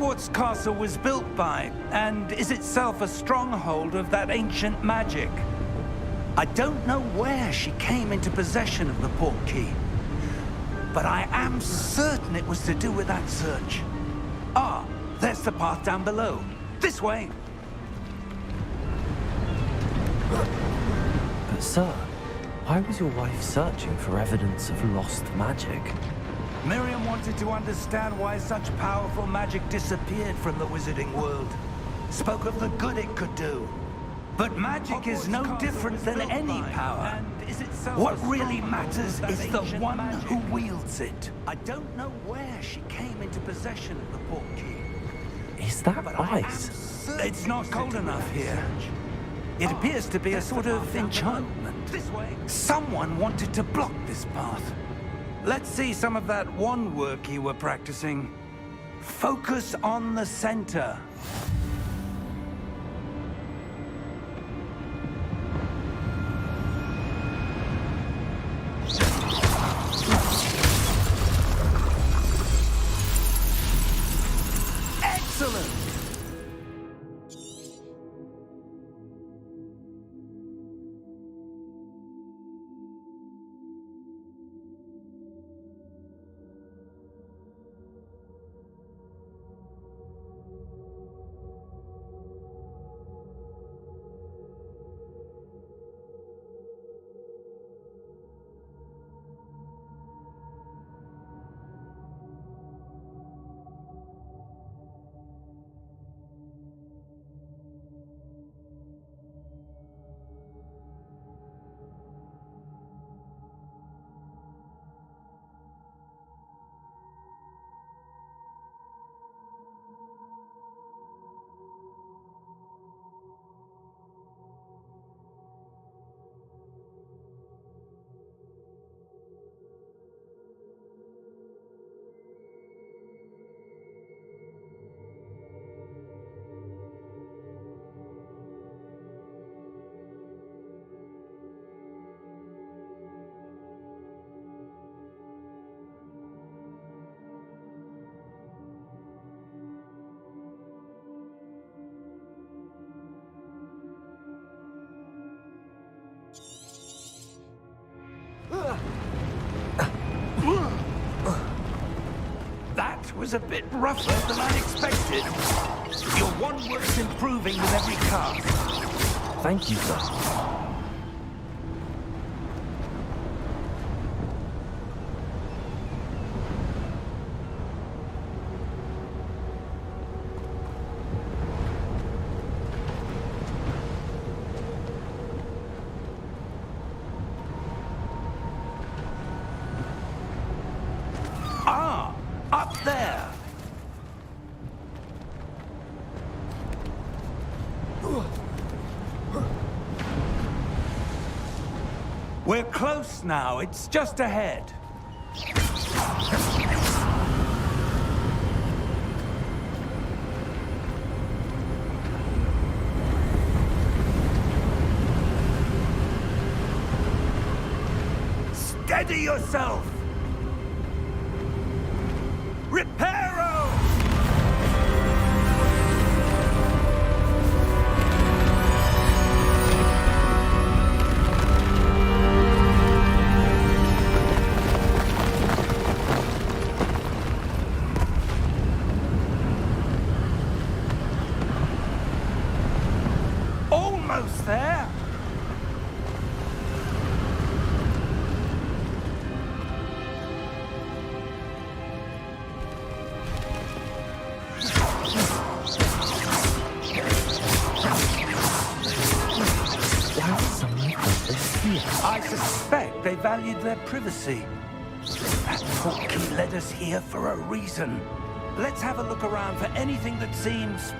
Hogwarts castle was built by, and is itself a stronghold of that ancient magic. I don't know where she came into possession of the portkey, but I am certain it was to do with that search. Ah, there's the path down below. This way. But sir, why was your wife searching for evidence of lost magic? Miriam wanted to understand why such powerful magic disappeared from the wizarding world. Spoke of the good it could do. But magic is no different than any power. What really matters is the one who wields it. I don't know where she came into possession of the portkey. Is that ice? It's not cold enough here. It appears to be a sort of enchantment. Someone wanted to block this path. Let's see some of that wand work you were practicing. Focus on the center. Excellent! That was a bit rougher than I expected. Your wand work's improving with every cast. Thank you, sir. Up there! We're close now. It's just ahead. Steady yourself! Reparo! Almost there! I suspect they valued their privacy. That portkey led us here for a reason. Let's have a look around for anything that seems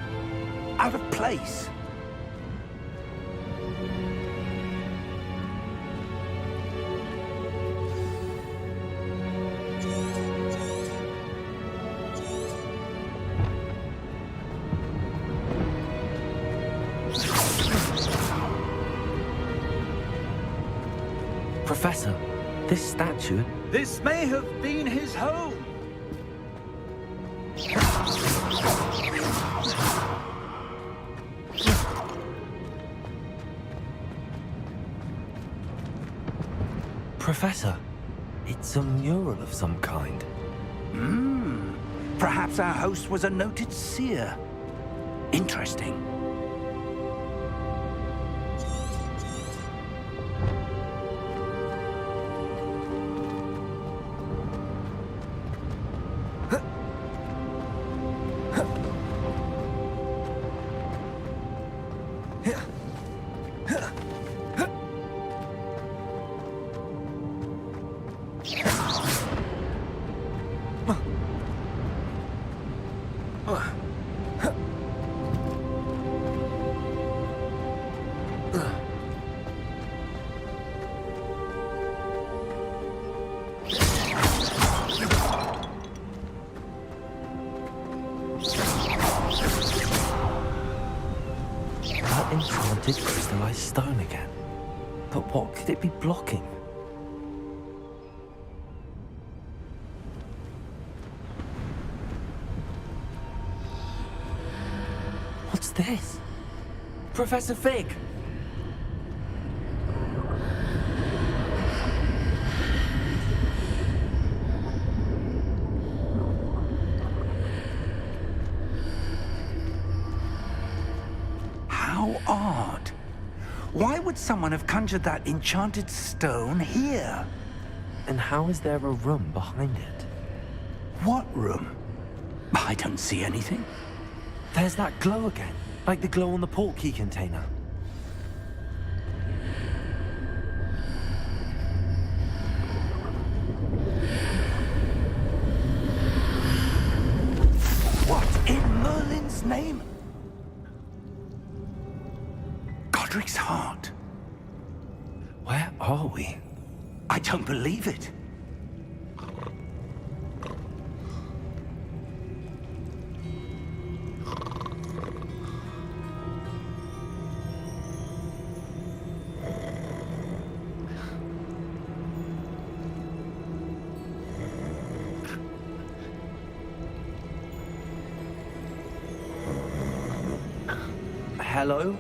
out of place. Professor, this statue... This may have been his home. Professor, it's a mural of some kind. Perhaps our host was a noted seer. Interesting. That enchanted crystallized stone again. But what could it be blocking? What's this? Professor Fig! How odd. Why would someone have conjured that enchanted stone here? And how is there a room behind it? What room? I don't see anything. There's that glow again, like the glow on the portkey container. What in Merlin's name? Godric's heart. Where are we? I don't believe it. Hello?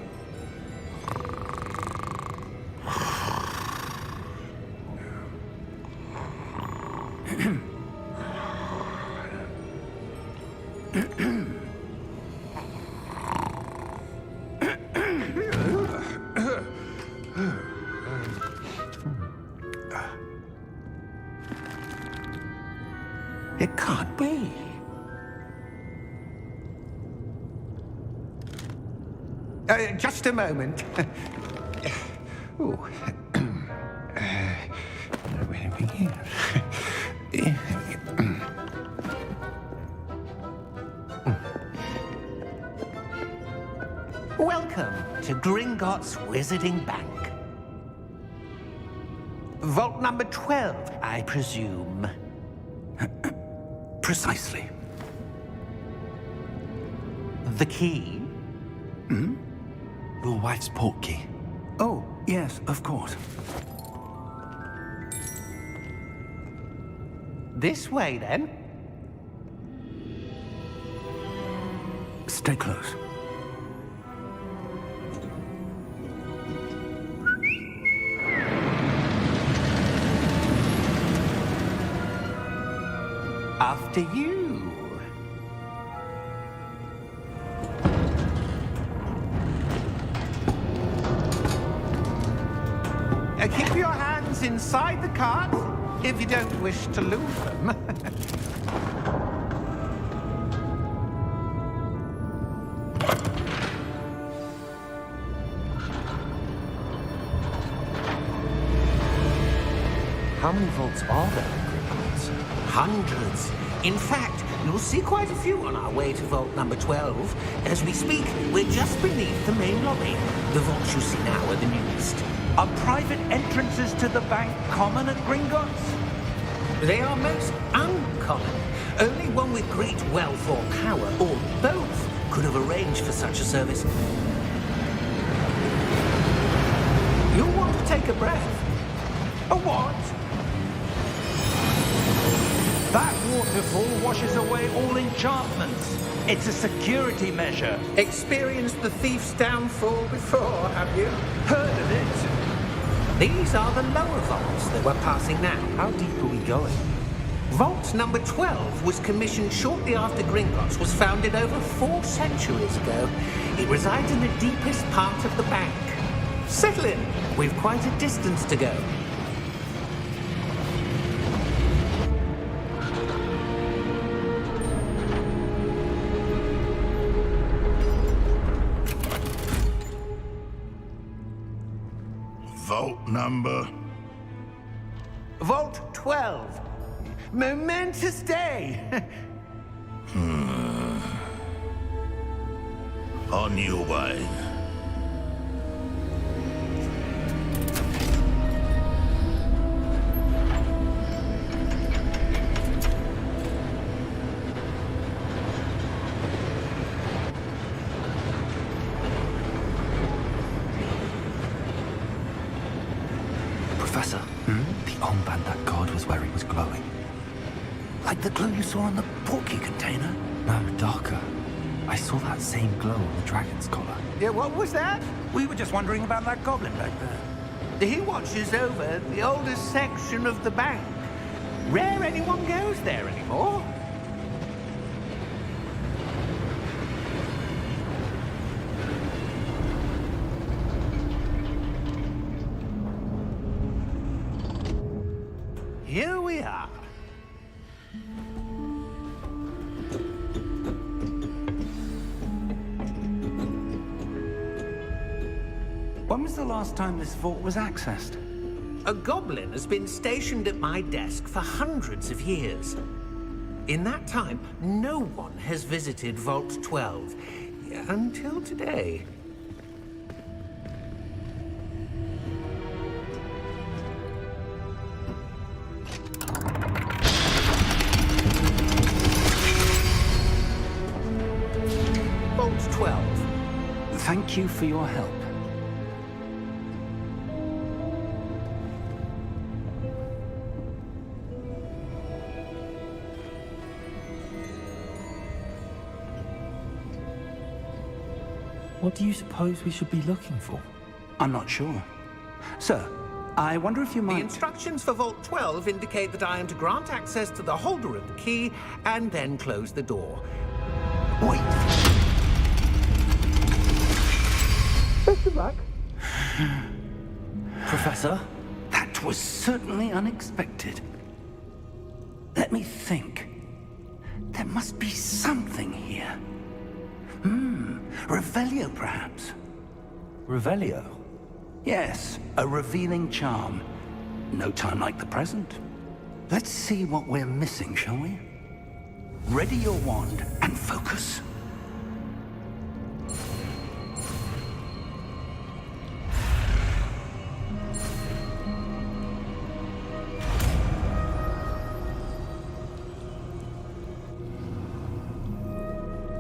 It can't be. Just a moment. Ooh. Where to begin? Welcome to Gringotts Wizarding Bank. Vault number 12, I presume. Precisely. The key? Your wife's portkey. Oh, yes, of course. This way, then. Stay close. After you. Keep your hands inside the cart if you don't wish to lose them. How many vaults are there in Gringotts? Hundreds. In fact, you'll see quite a few on our way to vault number 12. As we speak, we're just beneath the main lobby. The vaults you see now are the newest. Are private entrances to the bank common at Gringotts? They are most uncommon. Only one with great wealth or power, or both, could have arranged for such a service. You'll want to take a breath. A what? That water waterfall washes away all enchantments. It's a security measure. Experienced the thief's downfall before, have you? Heard of it? These are the lower vaults that we're passing now. How deep are we going? Vault number 12 was commissioned shortly after Gringotts was founded over 4 centuries ago. It resides in the deepest part of the bank. Settle in. We've quite a distance to go. Vault number? Vault 12. Momentous day. On your way. Professor, the armband that guard was wearing was glowing. Like the glow you saw on the porky container? No, darker. I saw that same glow on the dragon's collar. Yeah, what was that? We were just wondering about that goblin back there. He watches over the oldest section of the bank. Rare anyone goes there anymore. Here we are. When was the last time this vault was accessed? A goblin has been stationed at my desk for hundreds of years. In that time, no one has visited Vault 12 until today. Vault 12. Thank you for your help. What do you suppose we should be looking for? I'm not sure. Sir, I wonder if you The might... instructions for Vault 12 indicate that I am to grant access to the holder of the key and then close the door. Wait. Best of luck. Professor? That was certainly unexpected. Let me think. There must be something here. Revelio, perhaps? Revelio? Yes, a revealing charm. No time like the present. Let's see what we're missing, shall we? Ready your wand and focus.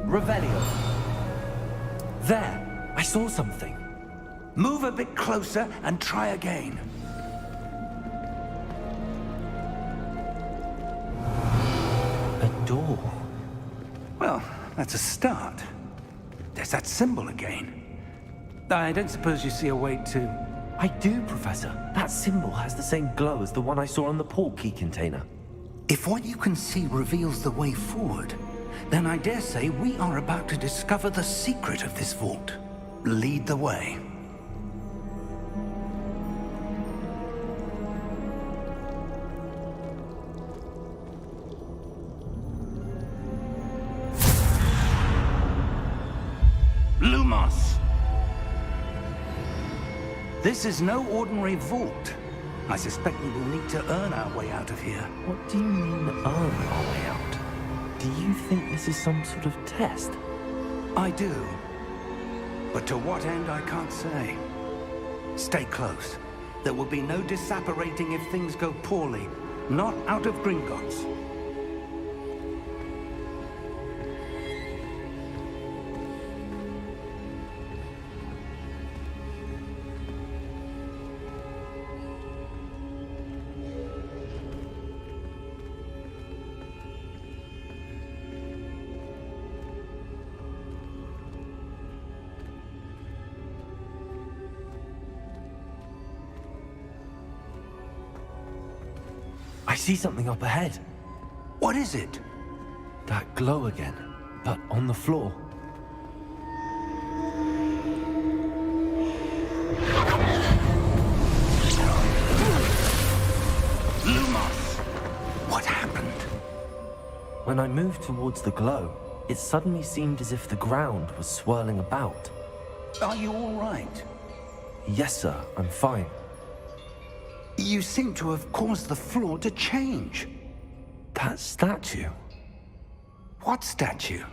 Revelio. There! I saw something. Move a bit closer and try again. A door. Well, that's a start. There's that symbol again. I don't suppose you see a way to... I do, Professor. That symbol has the same glow as the one I saw on the port key container. If what you can see reveals the way forward, then I dare say we are about to discover the secret of this vault. Lead the way. Lumos! This is no ordinary vault. I suspect we will need to earn our way out of here. What do you mean, earn our way out? Do you think this is some sort of test? I do. But to what end, I can't say. Stay close. There will be no disapparating if things go poorly. Not out of Gringotts. I see something up ahead. What is it? That glow again, but on the floor. Lumos! What happened? When I moved towards the glow, it suddenly seemed as if the ground was swirling about. Are you all right? Yes, sir, I'm fine. You seem to have caused the floor to change. That statue. What statue?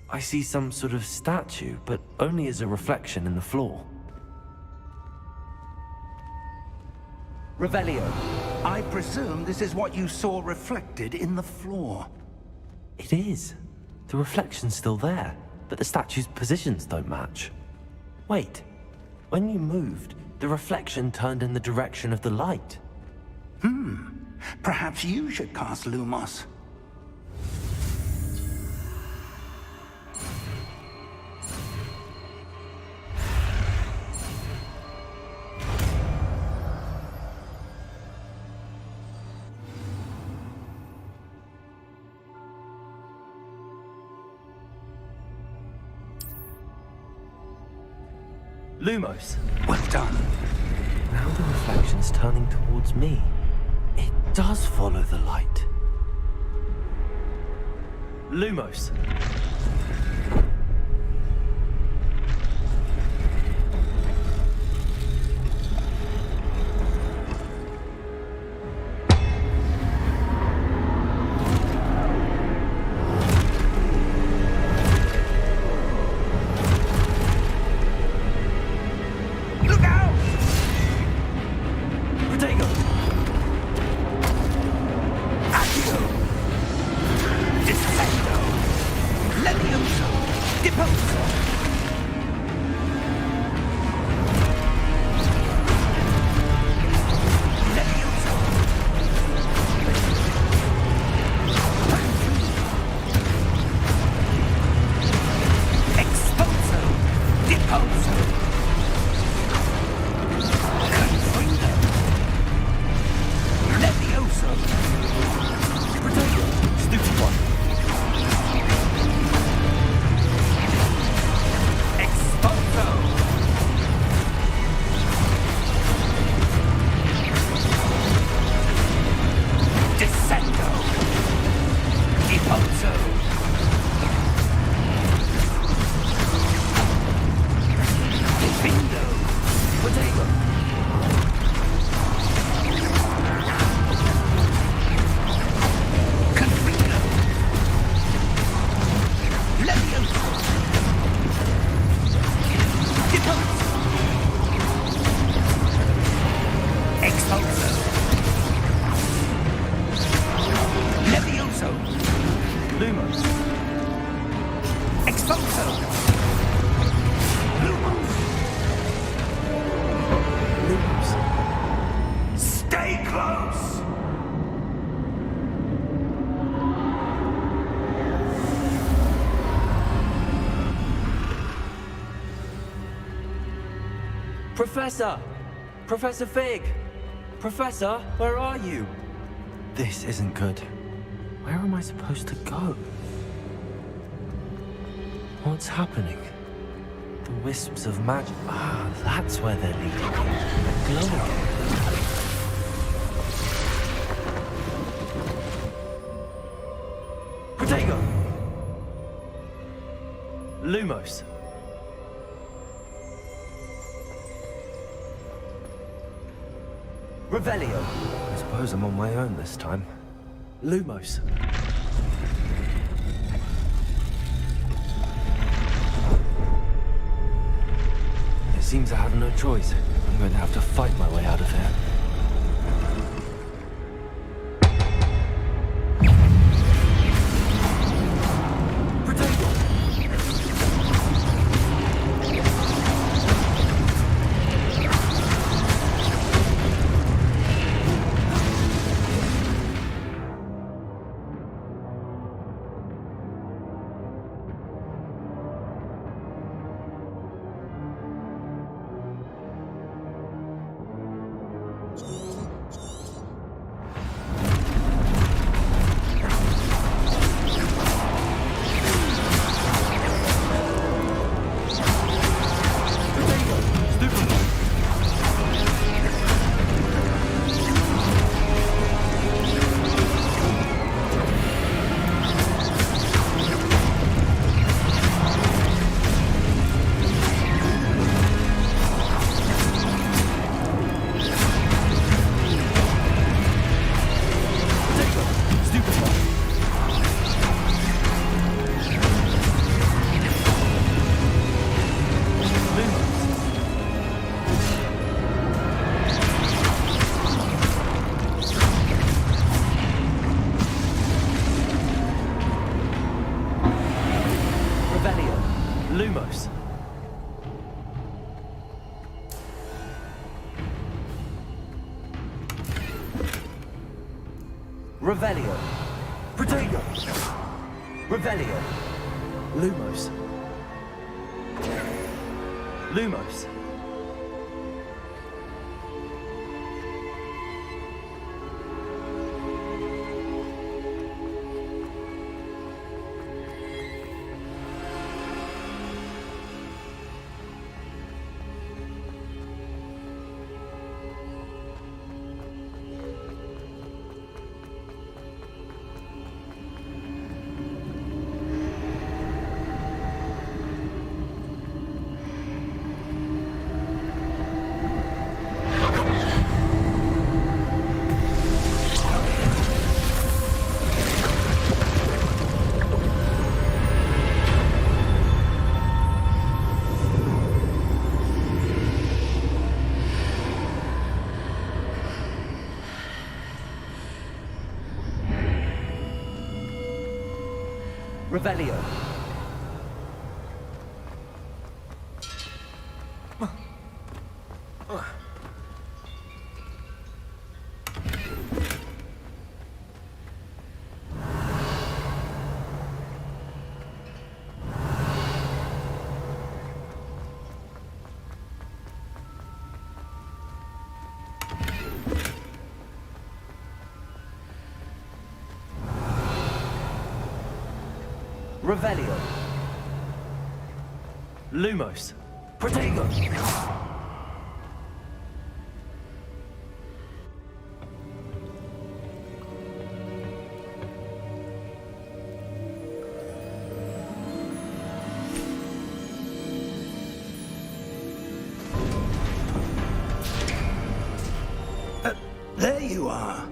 I see some sort of statue, but only as a reflection in the floor. Revelio, I presume this is what you saw reflected in the floor. It is. The reflection's still there, but the statue's positions don't match. Wait, when you moved, the reflection turned in the direction of the light. Perhaps you should cast Lumos. Lumos! Well done. Now the reflection's turning towards me. It does follow the light. Lumos! Look out! Protego! Accio! Descendo! Levioso! Deposo! Levioso! Exposo! Deposo! Confringo! Levioso! Protego! Stupid one! Exposo! Descendo! Deposo! Defindo! Protego! Confringo! Levioso! Deposo! Exposo! Levioso! Lumos! Exposo! Lumos! Lumos! Stay close! Professor! Professor Fig! Professor, where are you? This isn't good. Where am I supposed to go? What's happening? The wisps of magic. Ah, that's where they're leading me. The glow again. Protego! Lumos! Revelio! I suppose I'm on my own this time. Lumos! It seems I have no choice. I'm going to have to fight my way out of here. Protego! Jupiter. Lumos. Revelio. Protego. Revelio. Lumos. Lumos. Revelio. Revelio. Lumos. Protego. There you are.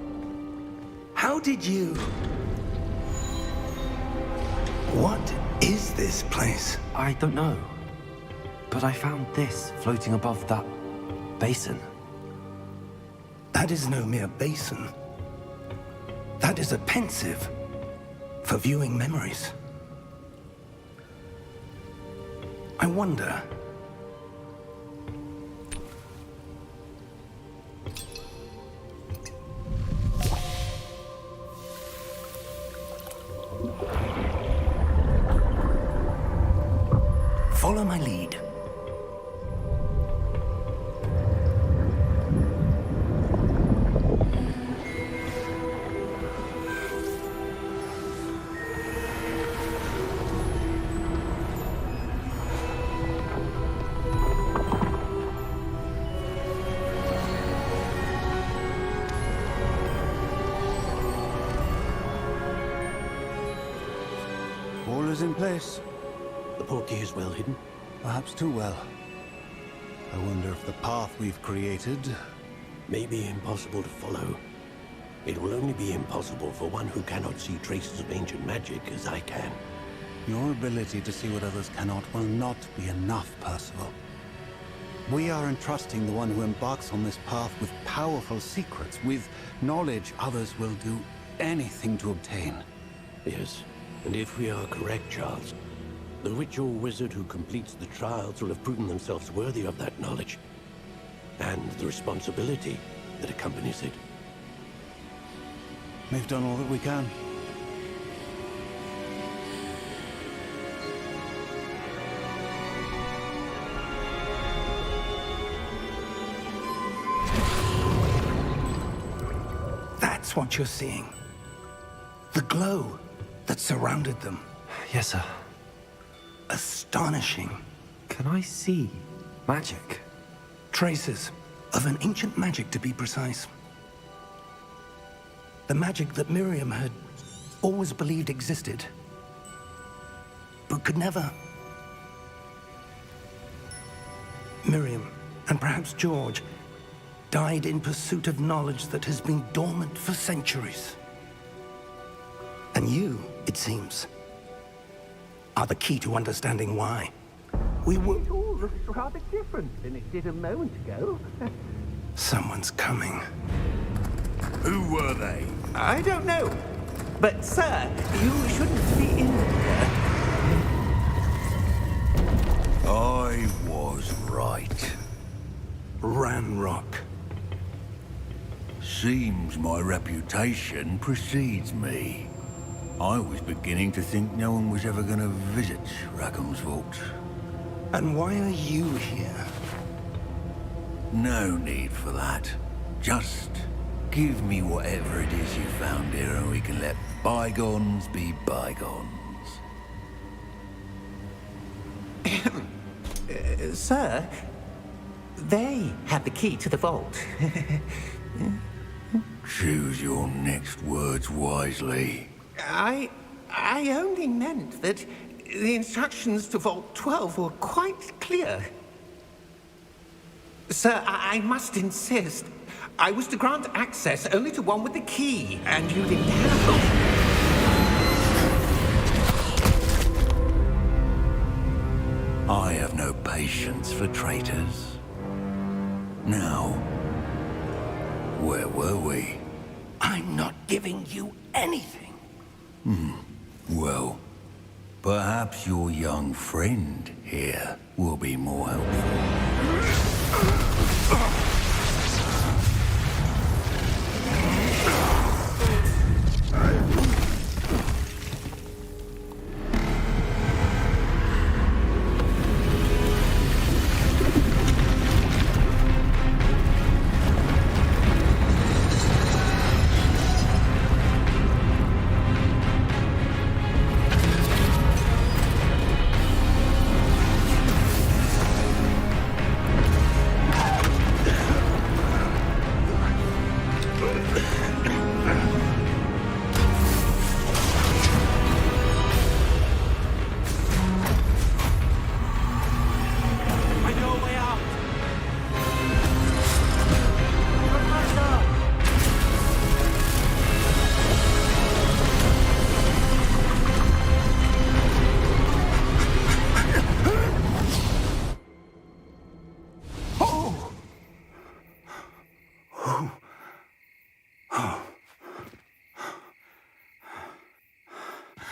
How did you... What is this place? I don't know. But I found this floating above that basin. That is no mere basin. That is a pensive for viewing memories. I wonder... Follow my lead. All is in place. The portkey is well hidden. Perhaps too well. I wonder if the path we've created... May be impossible to follow. It will only be impossible for one who cannot see traces of ancient magic as I can. Your ability to see what others cannot will not be enough, Percival. We are entrusting the one who embarks on this path with powerful secrets, with knowledge others will do anything to obtain. Yes, and if we are correct, Charles, the witch or wizard who completes the trials will have proven themselves worthy of that knowledge, and the responsibility that accompanies it. We've done all that we can. That's what you're seeing. The glow that surrounded them. Yes, sir. Astonishing. Can I see magic? Traces of an ancient magic, to be precise. The magic that Miriam had always believed existed, but could never. Miriam, and perhaps George, died in pursuit of knowledge that has been dormant for centuries. And you, it seems, are the key to understanding why. We were... It all looks rather different than it did a moment ago. Someone's coming. Who were they? I don't know. But, sir, you shouldn't be in here. I was right. Ranrock. Seems my reputation precedes me. I was beginning to think no one was ever going to visit Rackham's vault. And why are you here? No need for that. Just give me whatever it is you found here and we can let bygones be bygones. Sir, they have the key to the vault. Choose your next words wisely. I only meant that the instructions to Vault 12 were quite clear. Sir, I must insist. I was to grant access only to one with the key, and you didn't have I have no patience for traitors. Now, where were we? I'm not giving you anything. Well, perhaps your young friend here will be more helpful.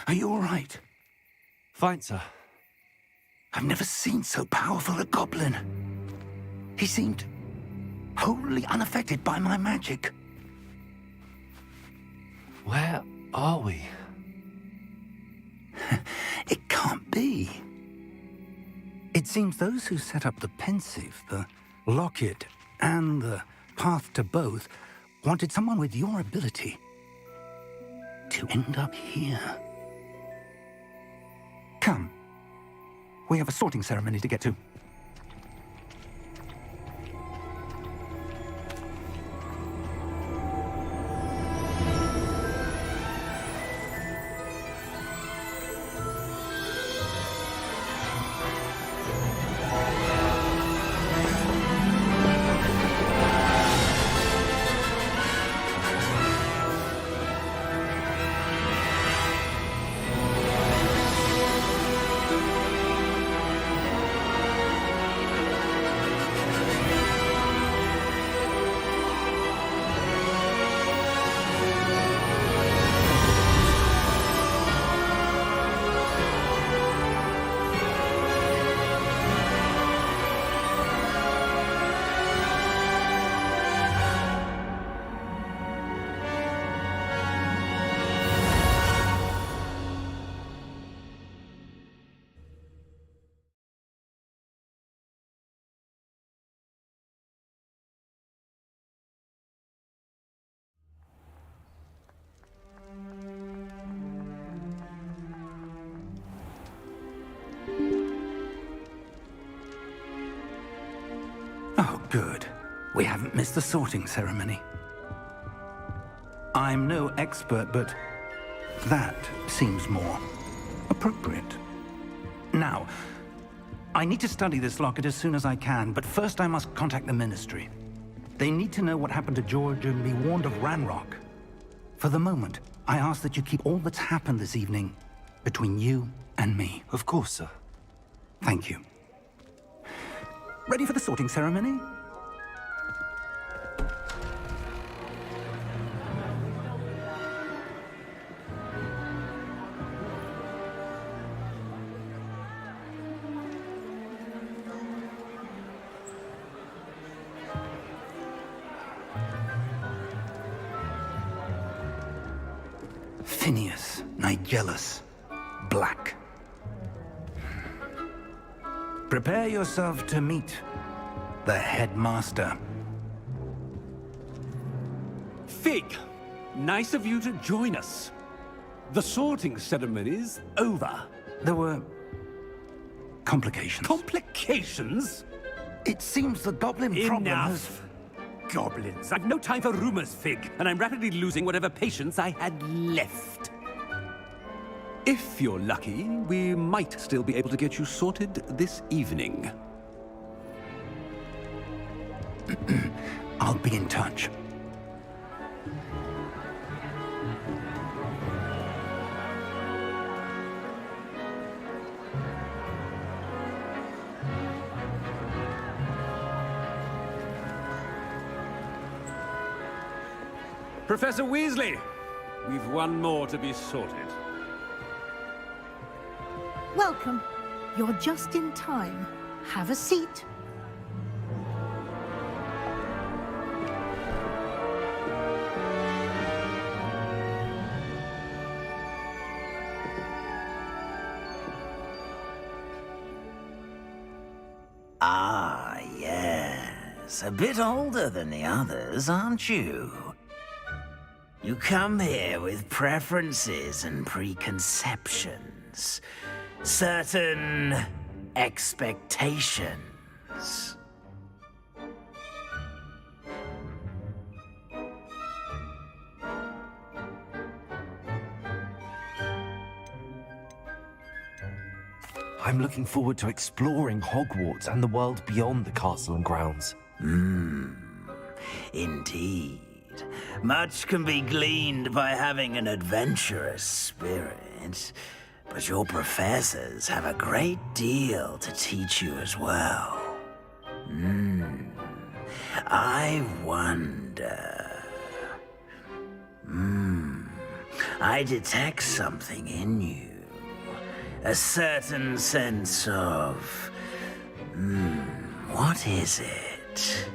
Are you all right? Fine, sir. I've never seen so powerful a goblin. He seemed wholly unaffected by my magic. Where are we? It can't be. It seems those who set up the pensive, the locket, and the path to both wanted someone with your ability to end up here. Come. We have a sorting ceremony to get to. Oh, good. We haven't missed the sorting ceremony. I'm no expert, but that seems more appropriate. Now, I need to study this locket as soon as I can, but first I must contact the Ministry. They need to know what happened to George and be warned of Ranrock. For the moment, I ask that you keep all that's happened this evening between you and me. Of course, sir. Thank you. Ready for the sorting ceremony? Phineas, Nigellus, Black. Prepare yourself to meet the headmaster. Fig, nice of you to join us. The sorting ceremony's over. There were complications. Complications? It seems the goblin problem has... Enough. Goblins. I've no time for rumors, Fig, and I'm rapidly losing whatever patience I had left. If you're lucky, we might still be able to get you sorted this evening. I'll be in touch. Professor Weasley, we've one more to be sorted. Welcome. You're just in time. Have a seat. Ah, yes. A bit older than the others, aren't you? You come here with preferences and preconceptions. Certain expectations. I'm looking forward to exploring Hogwarts and the world beyond the castle and grounds. Indeed. Much can be gleaned by having an adventurous spirit, but your professors have a great deal to teach you as well. I wonder... I detect something in you. A certain sense of... what is it?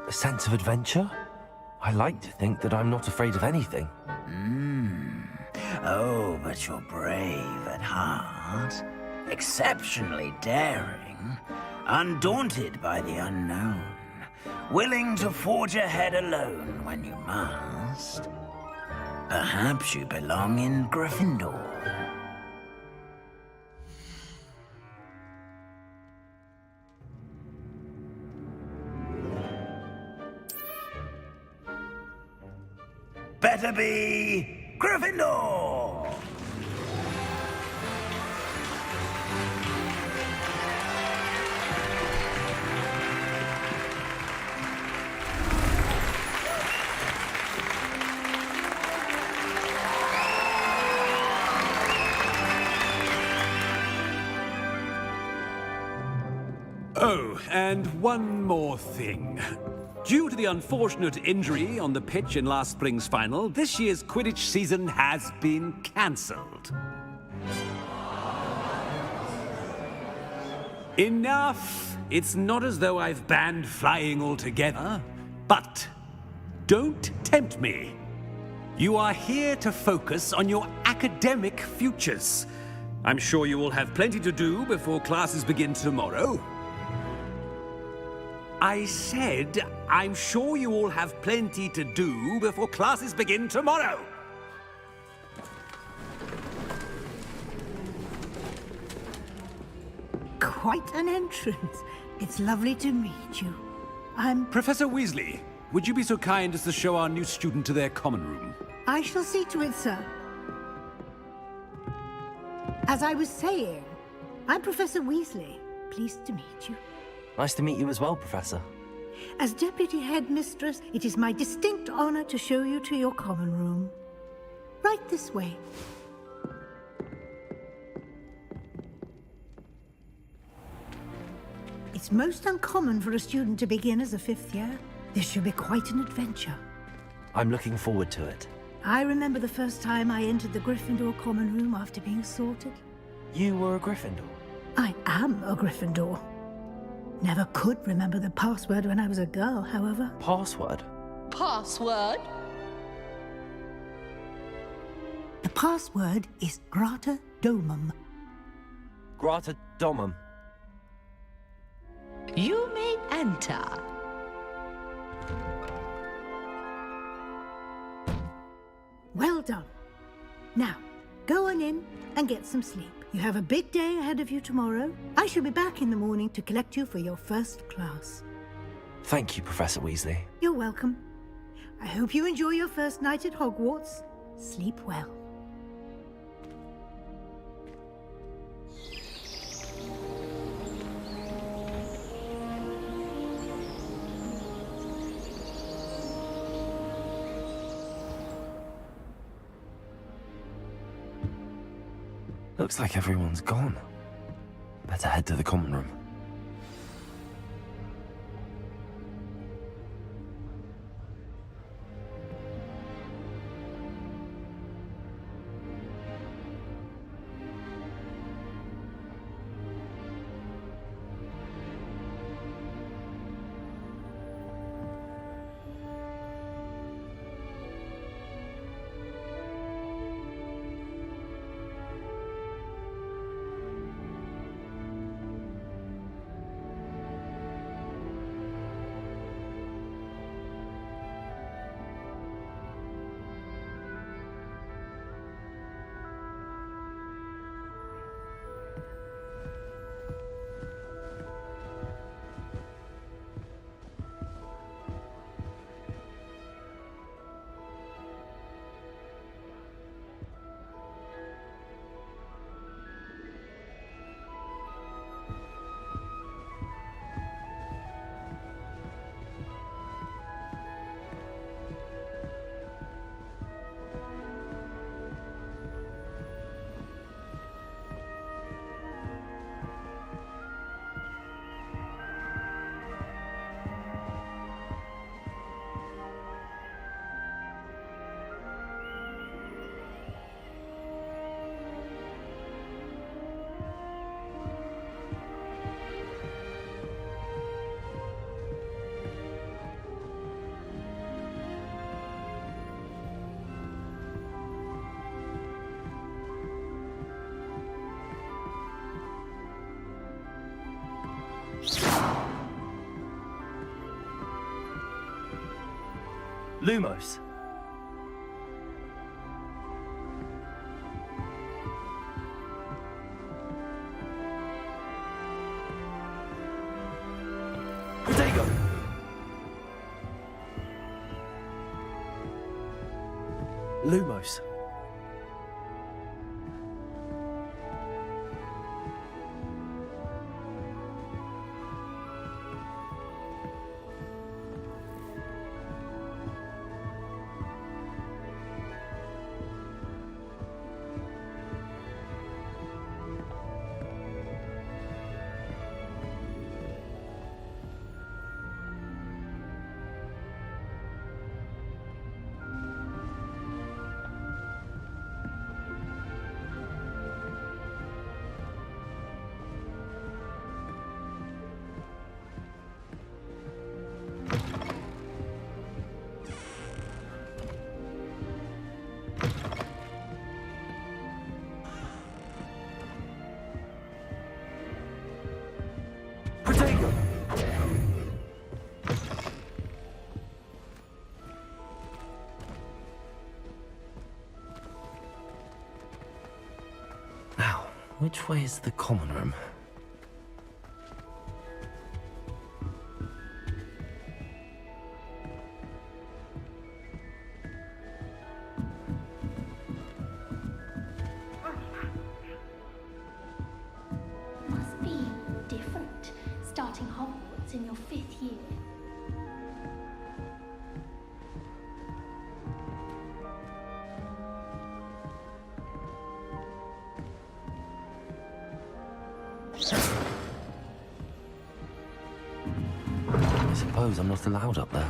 A sense of adventure? I like to think that I'm not afraid of anything. Oh, but you're brave at heart. Exceptionally daring. Undaunted by the unknown. Willing to forge ahead alone when you must. Perhaps you belong in Gryffindor. Better be Gryffindor! Oh, and one more thing. Due to the unfortunate injury on the pitch in last spring's final, this year's Quidditch season has been cancelled. Enough! It's not as though I've banned flying altogether, but don't tempt me. You are here to focus on your academic futures. I'm sure you will have plenty to do before classes begin tomorrow. I said, I'm sure you all have plenty to do before classes begin tomorrow. Quite an entrance. It's lovely to meet you. Professor Weasley, would you be so kind as to show our new student to their common room? I shall see to it, sir. As I was saying, I'm Professor Weasley. Pleased to meet you. Nice to meet you as well, Professor. As Deputy Headmistress, it is my distinct honor to show you to your common room. Right this way. It's most uncommon for a student to begin as a 5th year. This should be quite an adventure. I'm looking forward to it. I remember the first time I entered the Gryffindor common room after being sorted. You were a Gryffindor? I am a Gryffindor. Never could remember the password when I was a girl, however. Password? Password? The password is Grata Domum. Grata Domum. You may enter. Well done. Now, go on in and get some sleep. You have a big day ahead of you tomorrow. I shall be back in the morning to collect you for your first class. Thank you, Professor Weasley. You're welcome. I hope you enjoy your first night at Hogwarts. Sleep well. Looks like everyone's gone. Better head to the common room. Lumos. Protego. Lumos. Protego. Now, which way is the common room? in your 5th year. I suppose I'm not allowed up there.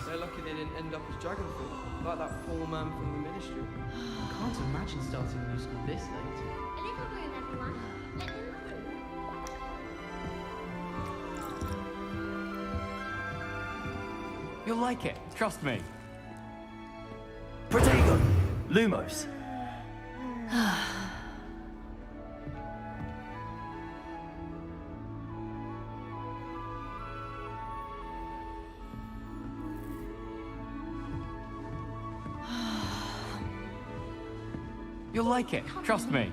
They're lucky they didn't end up as dragon fruit, like that poor man from the ministry. I can't imagine starting a new school this late. A little room, everyone. Let them through. You'll like it, trust me. Protego! Lumos! You'll like it, trust me.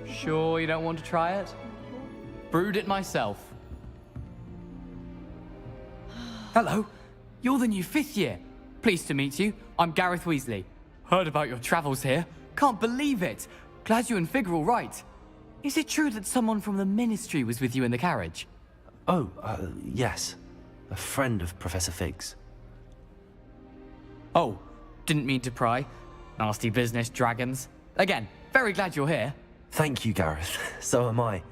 Sure you don't want to try it? Brewed it myself. Hello, you're the new 5th year. Pleased to meet you. I'm Gareth Weasley. Heard about your travels here. Can't believe it. Glad you and Fig are all right. Is it true that someone from the Ministry was with you in the carriage? Oh, yes. A friend of Professor Fig's. Oh, didn't mean to pry. Nasty business, dragons. Again, very glad you're here. Thank you, Gareth. So am I.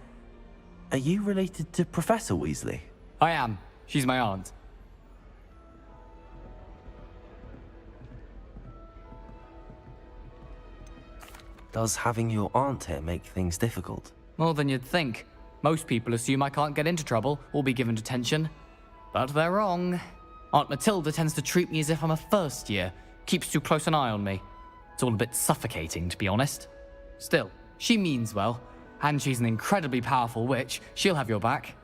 Are you related to Professor Weasley? I am. She's my aunt. Does having your aunt here make things difficult? More than you'd think. Most people assume I can't get into trouble or be given detention. But they're wrong. Aunt Matilda tends to treat me as if I'm a first year. Keeps too close an eye on me. It's all a bit suffocating, to be honest. Still, she means well. And she's an incredibly powerful witch. She'll have your back.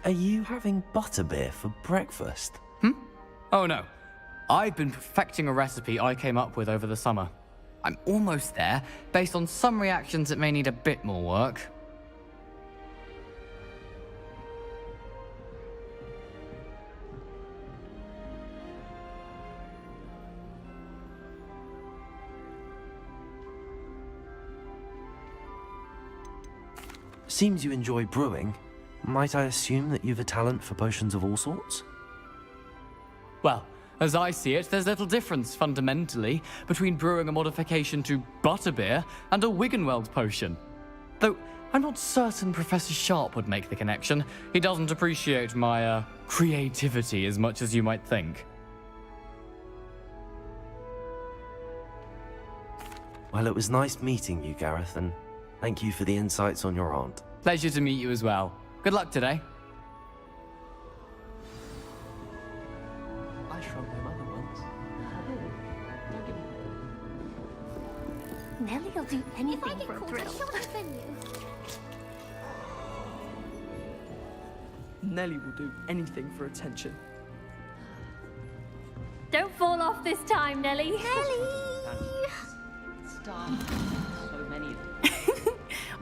Are you having butterbeer for breakfast? Oh no. I've been perfecting a recipe I came up with over the summer. I'm almost there. Based on some reactions, it may need a bit more work. Seems you enjoy brewing. Might I assume that you've a talent for potions of all sorts? Well, as I see it, there's little difference, fundamentally, between brewing a modification to butterbeer and a Wiggenweld potion. Though, I'm not certain Professor Sharp would make the connection. He doesn't appreciate my, creativity as much as you might think. Well, it was nice meeting you, Gareth, and thank you for the insights on your aunt. Pleasure to meet you as well. Good luck today. I shrunk my mother once. Nellie'll do anything for a thrill. Nellie will do anything for attention. Don't fall off this time, Nellie. Nellie! Stop. So many of them.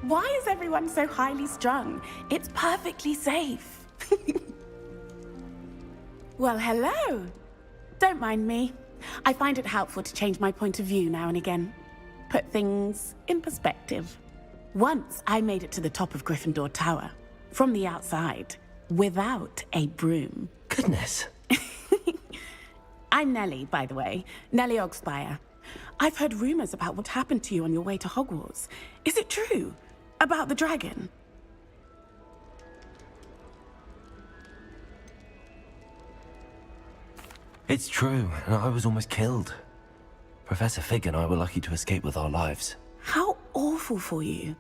Why is everyone so highly strung? It's perfectly safe. Well, hello. Don't mind me. I find it helpful to change my point of view now and again. Put things in perspective. Once I made it to the top of Gryffindor Tower, from the outside, without a broom. Goodness. I'm Nellie, by the way. Nellie Ogspire. I've heard rumors about what happened to you on your way to Hogwarts. Is it true? About the dragon? It's true, and I was almost killed. Professor Fig and I were lucky to escape with our lives. How awful for you.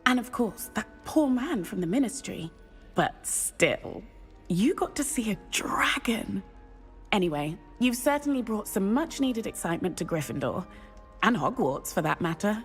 And of course, that poor man from the Ministry. But still, you got to see a dragon. Anyway, you've certainly brought some much-needed excitement to Gryffindor. And Hogwarts, for that matter.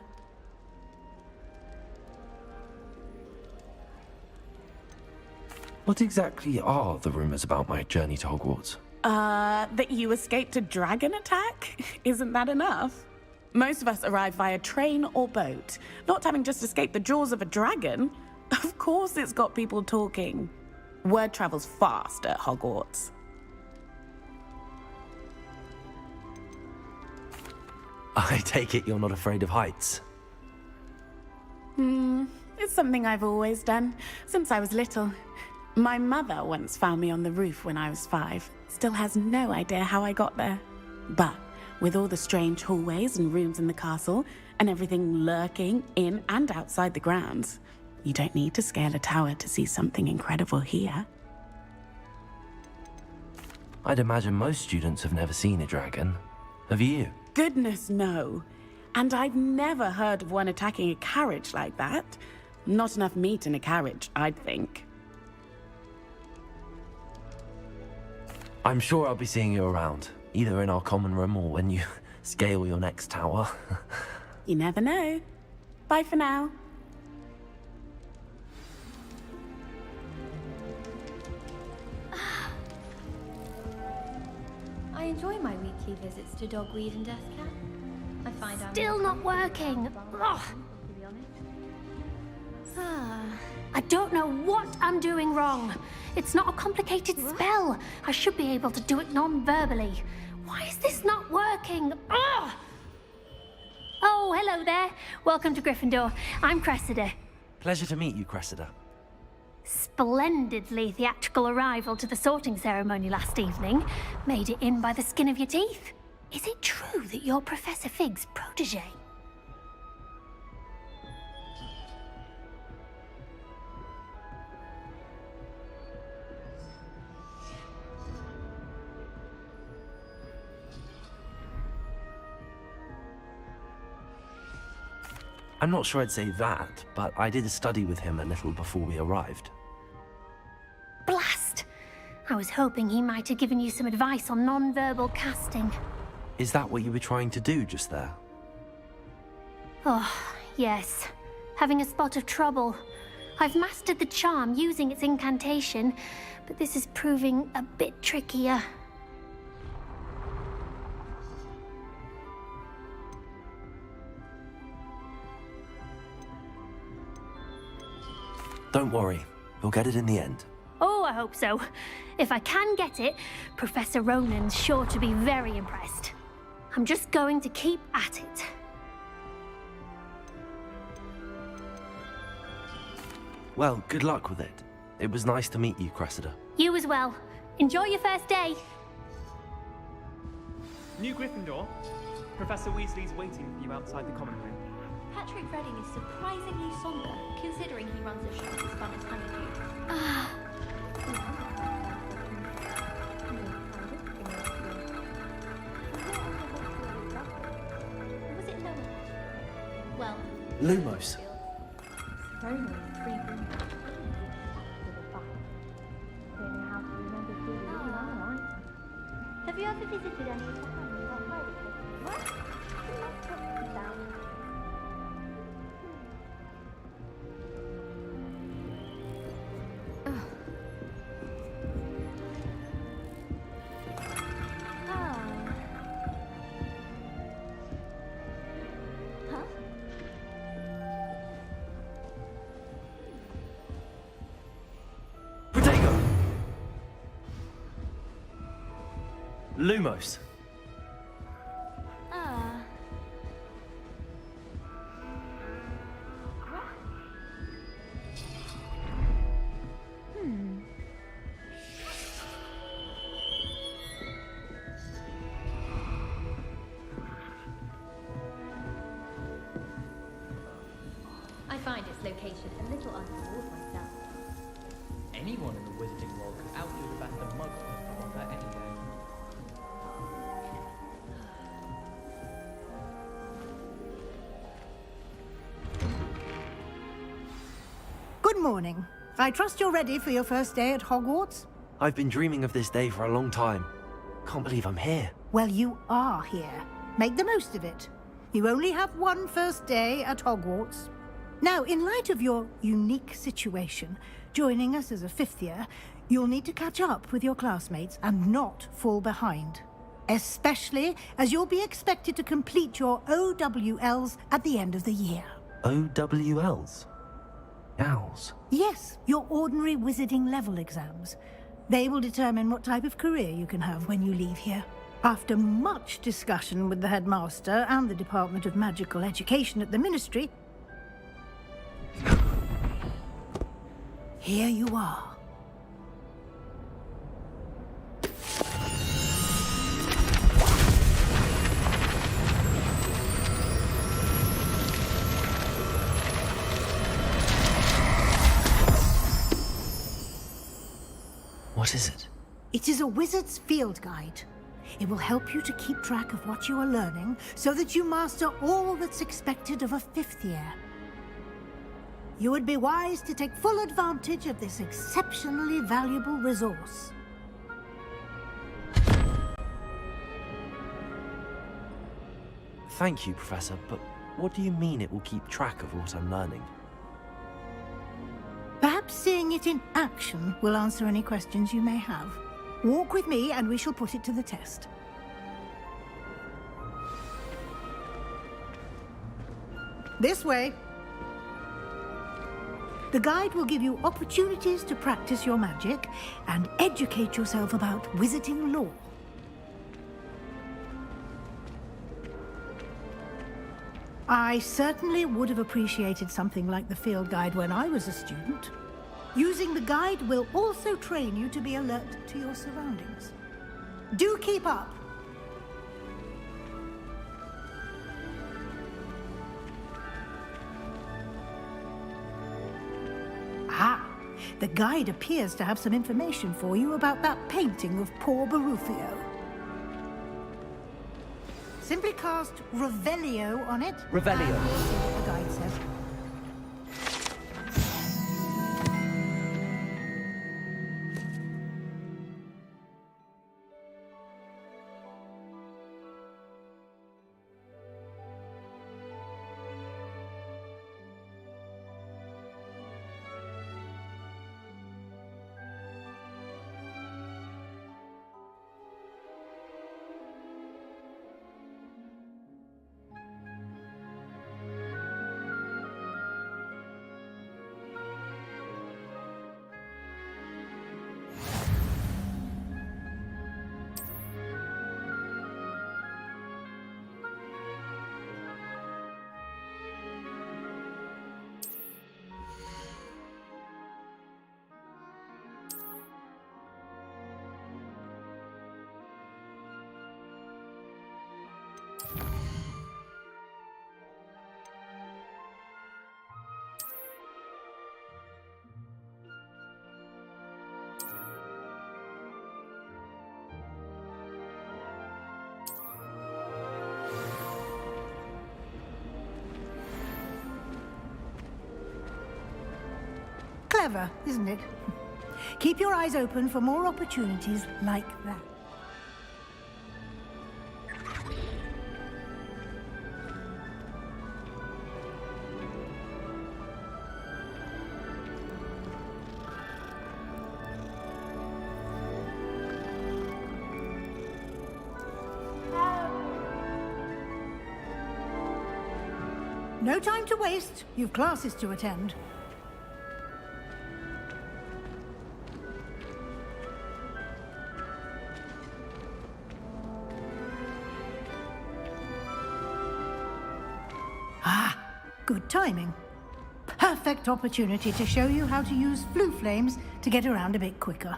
What exactly are the rumors about my journey to Hogwarts? That you escaped a dragon attack? Isn't that enough? Most of us arrive via train or boat, not having just escaped the jaws of a dragon. Of course it's got people talking. Word travels fast at Hogwarts. I take it you're not afraid of heights. It's something I've always done, since I was little. My mother once found me on the roof when I was 5. Still has no idea how I got there. But with all the strange hallways and rooms in the castle, and everything lurking in and outside the grounds, you don't need to scale a tower to see something incredible here. I'd imagine most students have never seen a dragon. Have you? Goodness, no. And I've never heard of one attacking a carriage like that. Not enough meat in a carriage, I'd think. I'm sure I'll be seeing you around, either in our common room or when you scale your next tower. You never know. Bye for now. I enjoy my weekly visits to Dogweed and Deathcat. I find I'm Still not working. Ugh. I don't know what I'm doing wrong. It's not a complicated spell. I should be able to do it non-verbally. Why is this not working? Ugh! Oh, hello there. Welcome to Gryffindor. I'm Cressida. Pleasure to meet you, Cressida. Splendidly theatrical arrival to the sorting ceremony last evening. Made it in by the skin of your teeth. Is it true that you're Professor Fig's protege? I'm not sure I'd say that, but I did study with him a little before we arrived. Blast! I was hoping he might have given you some advice on non-verbal casting. Is that what you were trying to do just there? Oh, yes. Having a spot of trouble. I've mastered the charm using its incantation, but this is proving a bit trickier. Don't worry, you'll get it in the end. Oh, I hope so. If I can get it, Professor Ronan's sure to be very impressed. I'm just going to keep at it. Well, good luck with it. It was nice to meet you, Cressida. You as well. Enjoy your first day. New Gryffindor. Professor Weasley's waiting for you outside the common room. Patrick Redding is surprisingly somber, considering he runs a show as fun as Honeydew. Was it Lumos? Well, Lumos. very nice, free room. Don't know how to remember who we are, right? Have you ever visited any of the families outside of Hogwarts? What? What's that about? Lumos. I find its location a little untoward myself. Anyone in the wizarding world could outdo the best of muggles on that any day. Good morning. I trust you're ready for your first day at Hogwarts? I've been dreaming of this day for a long time. Can't believe I'm here. Well, you are here. Make the most of it. You only have one first day at Hogwarts. Now, in light of your unique situation, joining us as a 5th year, you'll need to catch up with your classmates and not fall behind. Especially as you'll be expected to complete your OWLs at the end of the year. OWLs? Owls? Yes, your ordinary wizarding level exams. They will determine what type of career you can have when you leave here. After much discussion with the headmaster and the Department of Magical Education at the Ministry, here you are. What is it? It is a wizard's field guide. It will help you to keep track of what you are learning so that you master all that's expected of a 5th year. You would be wise to take full advantage of this exceptionally valuable resource. Thank you, Professor, but what do you mean it will keep track of what I'm learning? Perhaps seeing it in action will answer any questions you may have. Walk with me and we shall put it to the test. This way. The guide will give you opportunities to practice your magic and educate yourself about wizarding lore. I certainly would have appreciated something like the field guide when I was a student. Using the guide will also train you to be alert to your surroundings. Do keep up! Ah, the guide appears to have some information for you about that painting of poor Barufio. Simply cast Revelio on it. Revelio. And we'll see what the guide says. Clever, isn't it? Keep your eyes open for more opportunities like that. No time to waste. You've classes to attend. Ah, good timing. Perfect opportunity to show you how to use flue flames to get around a bit quicker.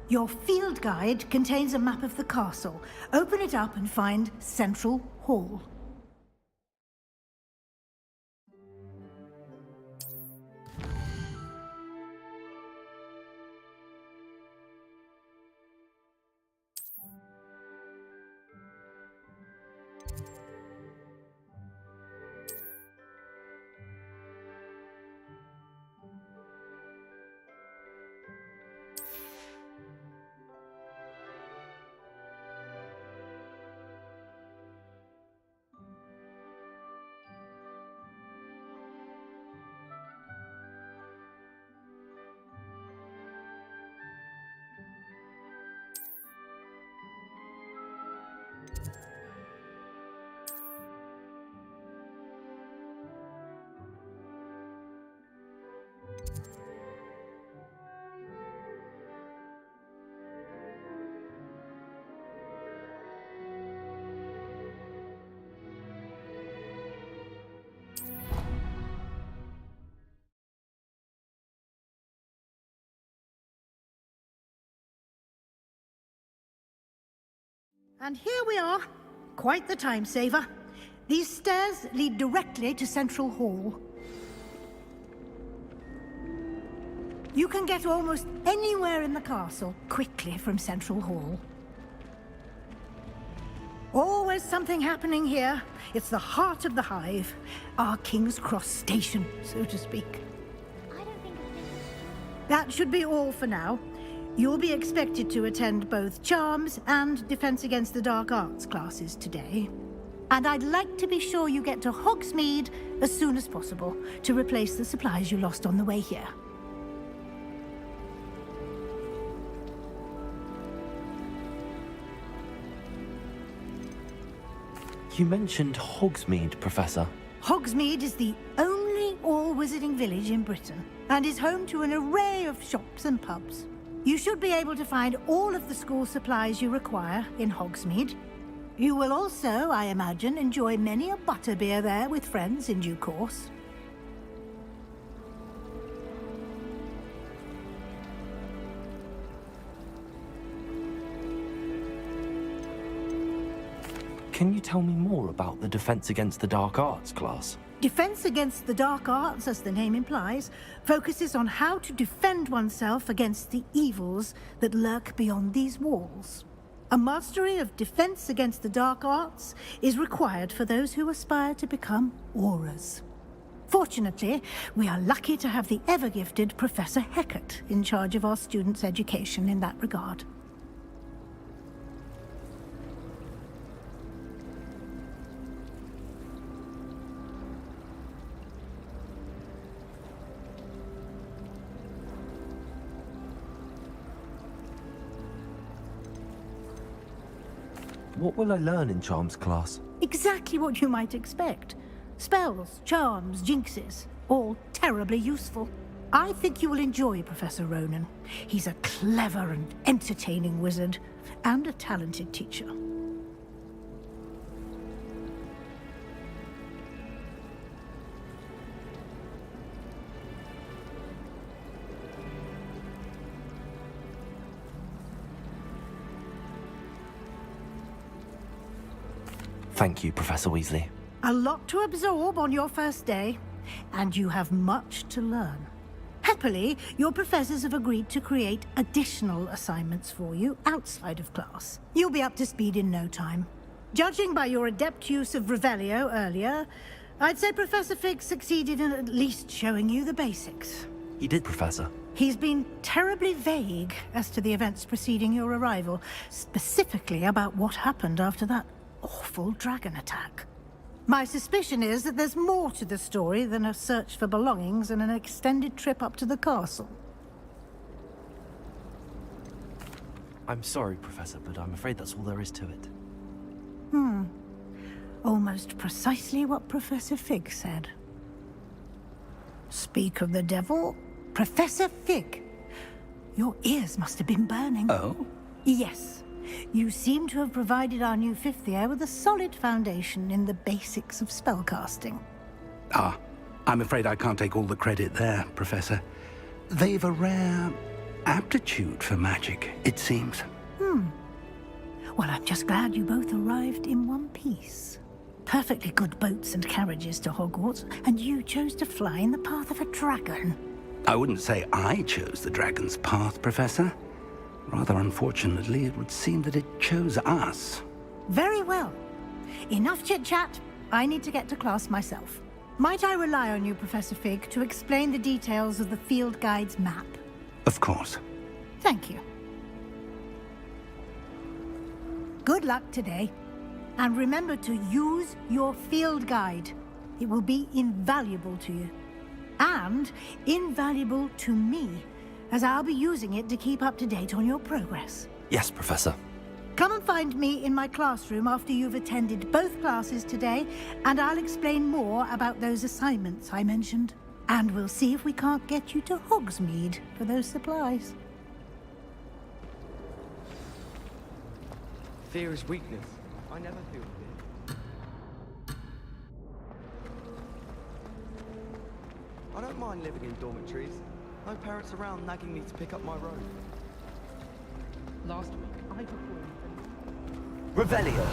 Your field guide contains a map of the castle. Open it up and find Central Hall. And here we are. Quite the time saver. These stairs lead directly to Central Hall. You can get almost anywhere in the castle quickly from Central Hall. Always something happening here. It's the heart of the hive. Our King's Cross station, so to speak. That should be all for now. You'll be expected to attend both Charms and Defense Against the Dark Arts classes today. And I'd like to be sure you get to Hogsmeade as soon as possible to replace the supplies you lost on the way here. You mentioned Hogsmeade, Professor. Hogsmeade is the only all-wizarding village in Britain and is home to an array of shops and pubs. You should be able to find all of the school supplies you require in Hogsmeade. You will also, I imagine, enjoy many a butterbeer there with friends in due course. Can you tell me more about the Defense Against the Dark Arts class? Defense Against the Dark Arts, as the name implies, focuses on how to defend oneself against the evils that lurk beyond these walls. A mastery of Defense Against the Dark Arts is required for those who aspire to become Aurors. Fortunately, we are lucky to have the ever-gifted Professor Hecat in charge of our students' education in that regard. What will I learn in Charms class? Exactly what you might expect. Spells, charms, jinxes, all terribly useful. I think you will enjoy Professor Ronan. He's a clever and entertaining wizard, and a talented teacher. Thank you, Professor Weasley. A lot to absorb on your first day, and you have much to learn. Happily, your professors have agreed to create additional assignments for you outside of class. You'll be up to speed in no time. Judging by your adept use of Revelio earlier, I'd say Professor Fig succeeded in at least showing you the basics. He did, Professor. He's been terribly vague as to the events preceding your arrival, specifically about what happened after that awful dragon attack. My suspicion is that there's more to the story than a search for belongings and an extended trip up to the castle. I'm sorry, Professor, but I'm afraid that's all there is to it. Almost precisely what Professor Fig said. Speak of the devil, Professor Fig. Your ears must have been burning. Oh? Yes. You seem to have provided our new fifth year with a solid foundation in the basics of spellcasting. Ah, I'm afraid I can't take all the credit there, Professor. They've a rare aptitude for magic, it seems. Well, I'm just glad you both arrived in one piece. Perfectly good boats and carriages to Hogwarts, and you chose to fly in the path of a dragon. I wouldn't say I chose the dragon's path, Professor. Rather unfortunately, it would seem that it chose us. Very well. Enough chit-chat. I need to get to class myself. Might I rely on you, Professor Fig, to explain the details of the field guide's map? Of course. Thank you. Good luck today. And remember to use your field guide. It will be invaluable to you. And invaluable to me, as I'll be using it to keep up to date on your progress. Yes, Professor. Come and find me in my classroom after you've attended both classes today, and I'll explain more about those assignments I mentioned. And we'll see if we can't get you to Hogsmeade for those supplies. Fear is weakness. I never feel fear. I don't mind living in dormitories. No parents around nagging me to pick up my robe. Last week, I performed. Revelio.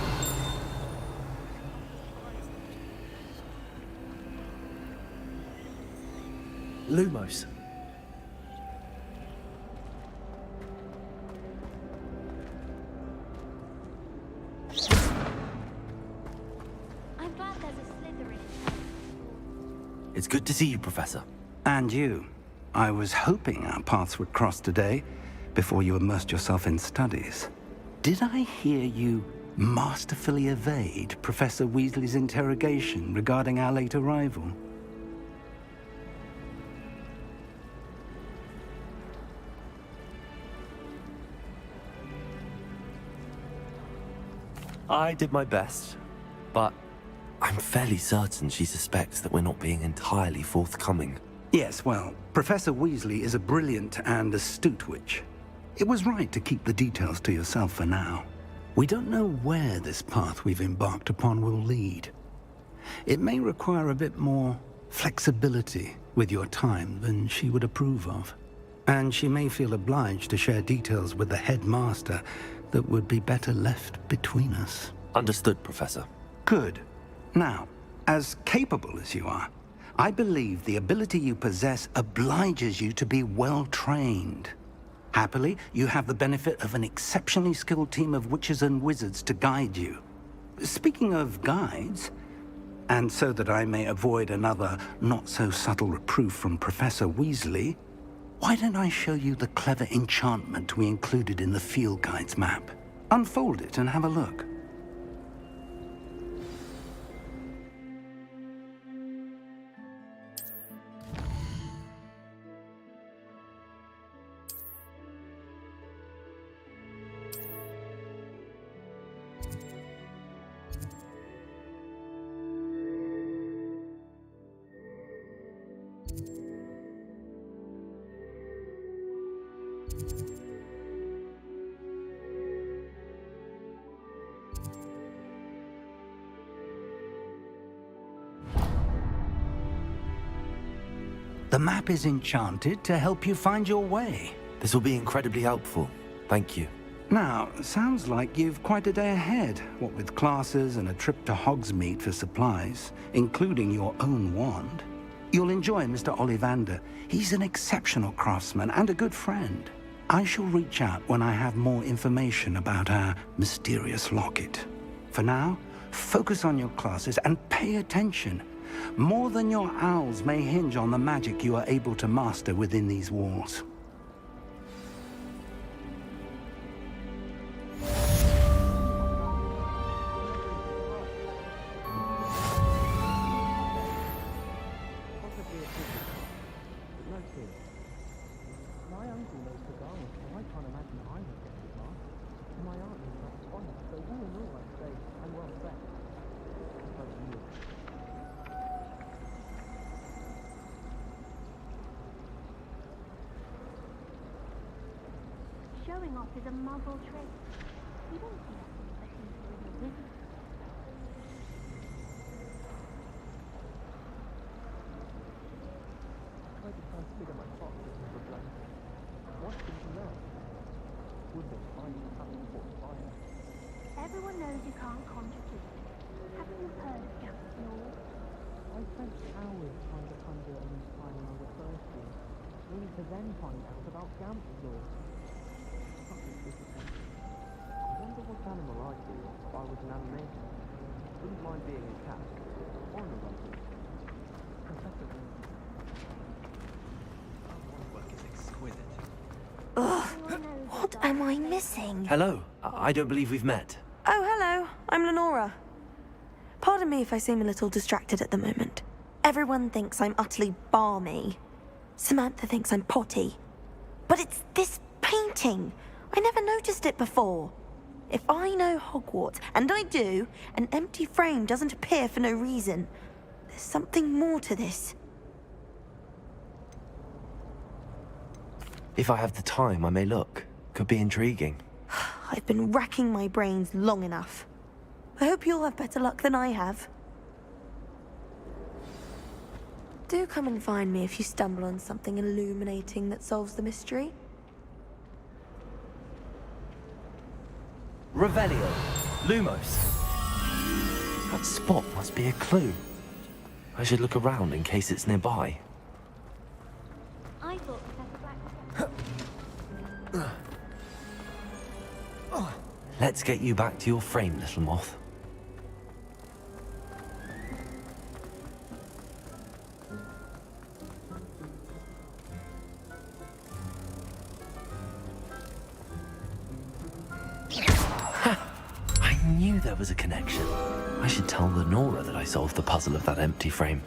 Lumos. I'm glad there's a Slytherin. It's good to see you, Professor. And you. I was hoping our paths would cross today, before you immersed yourself in studies. Did I hear you masterfully evade Professor Weasley's interrogation regarding our late arrival? I did my best, but I'm fairly certain she suspects that we're not being entirely forthcoming. Yes, well, Professor Weasley is a brilliant and astute witch. It was right to keep the details to yourself for now. We don't know where this path we've embarked upon will lead. It may require a bit more flexibility with your time than she would approve of. And she may feel obliged to share details with the headmaster that would be better left between us. Understood, Professor. Good. Now, as capable as you are, I believe the ability you possess obliges you to be well-trained. Happily, you have the benefit of an exceptionally skilled team of witches and wizards to guide you. Speaking of guides, and so that I may avoid another not-so-subtle reproof from Professor Weasley, why don't I show you the clever enchantment we included in the field guide's map? Unfold it and have a look. The map is enchanted to help you find your way. This will be incredibly helpful. Thank you. Now, sounds like you've quite a day ahead, what with classes and a trip to Hogsmeade for supplies, including your own wand. You'll enjoy Mr. Ollivander. He's an exceptional craftsman and a good friend. I shall reach out when I have more information about our mysterious locket. For now, focus on your classes and pay attention. More than your owls may hinge on the magic you are able to master within these walls. My uncle knows cigars, so I can't imagine I would get the mark. And my aunt is not honest, so all in all I'd say I'm well set. But you. Showing off is a muggle trait. You don't see that especially with a wizard. I tried to transfigure my thoughts into the blanket. What's going to learn? Would they find you having fought fire? Everyone knows you can't conjure food. Haven't you heard of Gamp's law? I spent hours trying to conjure a loose time when I was first year, only to then find out about Gamp's law. Fucking discipline. I wonder what animal I'd be if I was an animator. Wouldn't mind being a cat or an elephant. Professor Work is exquisite. Ugh, what am I missing? Hello. I don't believe we've met. Oh, hello. I'm Lenora. Pardon me if I seem a little distracted at the moment. Everyone thinks I'm utterly balmy. Samantha thinks I'm potty. But it's this painting. I never noticed it before. If I know Hogwarts, and I do, an empty frame doesn't appear for no reason. There's something more to this. If I have the time, I may look. Could be intriguing. I've been racking my brains long enough. I hope you'll have better luck than I have. Do come and find me if you stumble on something illuminating that solves the mystery. Revelio. Lumos! That spot must be a clue. I should look around in case it's nearby. I thought Professor Black. Let's get you back to your frame, little moth. I knew there was a connection. I should tell Lenora that I solved the puzzle of that empty frame.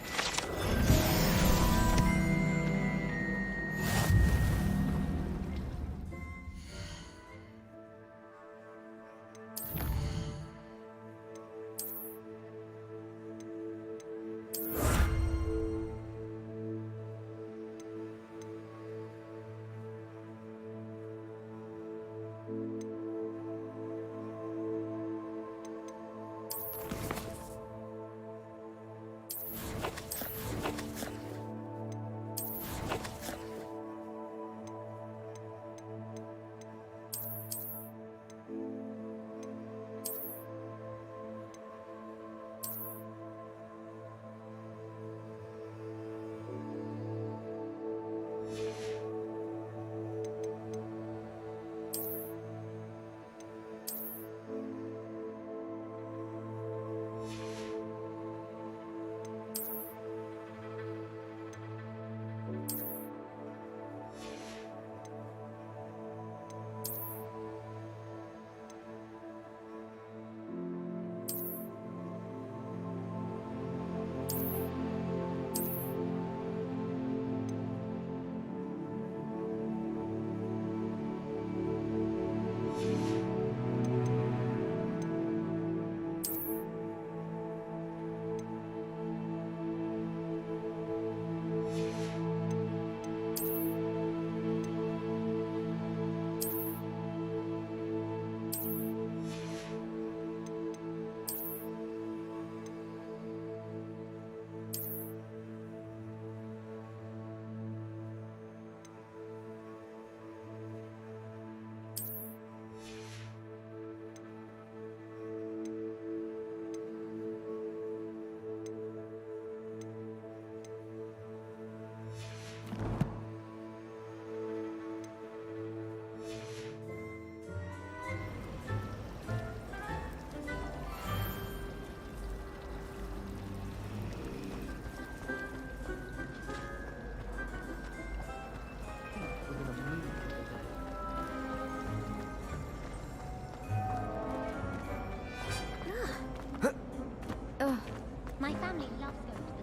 My family loves going to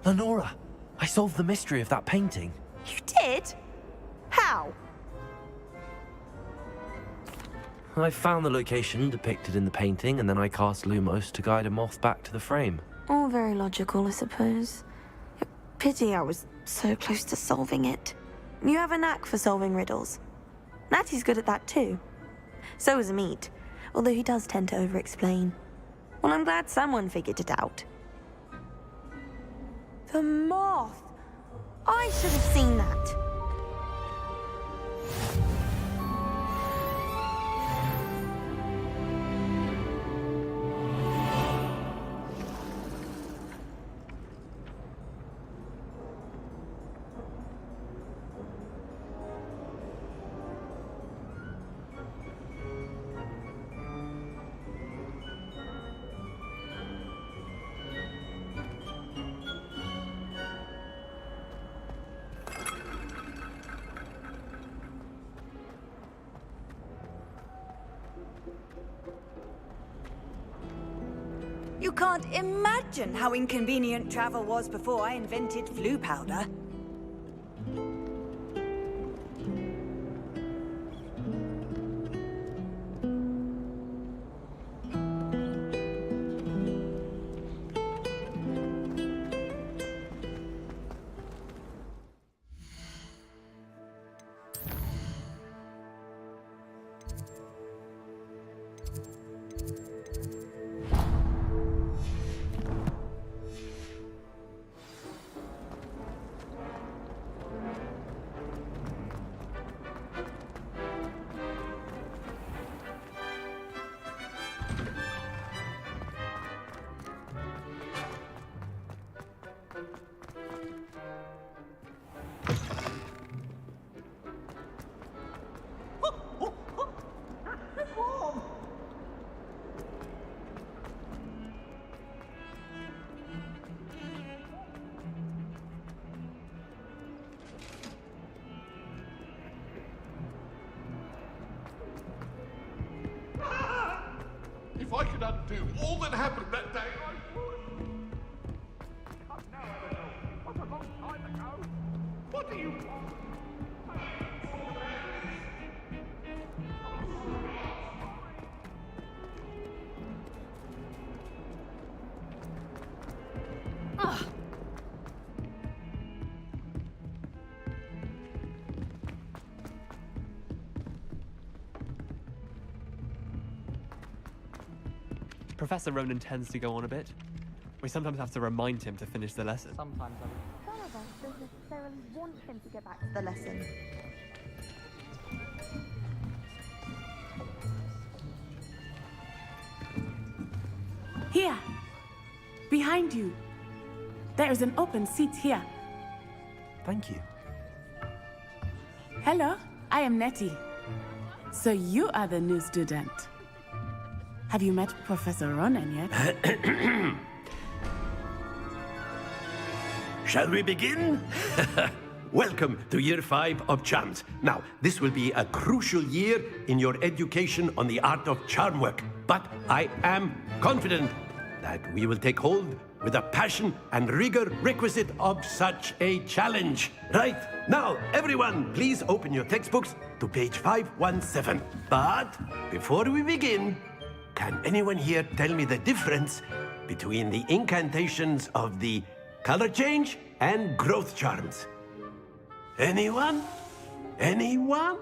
the Lenora! I solved the mystery of that painting. You did? How? I found the location depicted in the painting, and then I cast Lumos to guide a moth back to the frame. All very logical, I suppose. Pity I was so close to solving it. You have a knack for solving riddles. Natty's good at that too. So is Amit, although he does tend to over-explain. Well, I'm glad someone figured it out. The moth! I should have seen that. You can't imagine how inconvenient travel was before I invented flu powder. I could undo all that happened that day, I would. But now, Eleanor, it was a long time ago. What do you want? Ugh. Professor Ronan tends to go on a bit. We sometimes have to remind him to finish the lesson. Sometimes I Some of us don't necessarily want him to get back to The lesson. Here. Behind you. There is an open seat here. Thank you. Hello, I am Nettie. So you are the new student. Have you met Professor Ronan yet? Shall we begin? Welcome to Year 5 of Charms. Now, this will be a crucial year in your education on the art of charm work. But I am confident that we will take hold with the passion and rigor requisite of such a challenge. Right, now, everyone, please open your textbooks to page 517. But before we begin, can anyone here tell me the difference between the incantations of the color change and growth charms? Anyone? Anyone?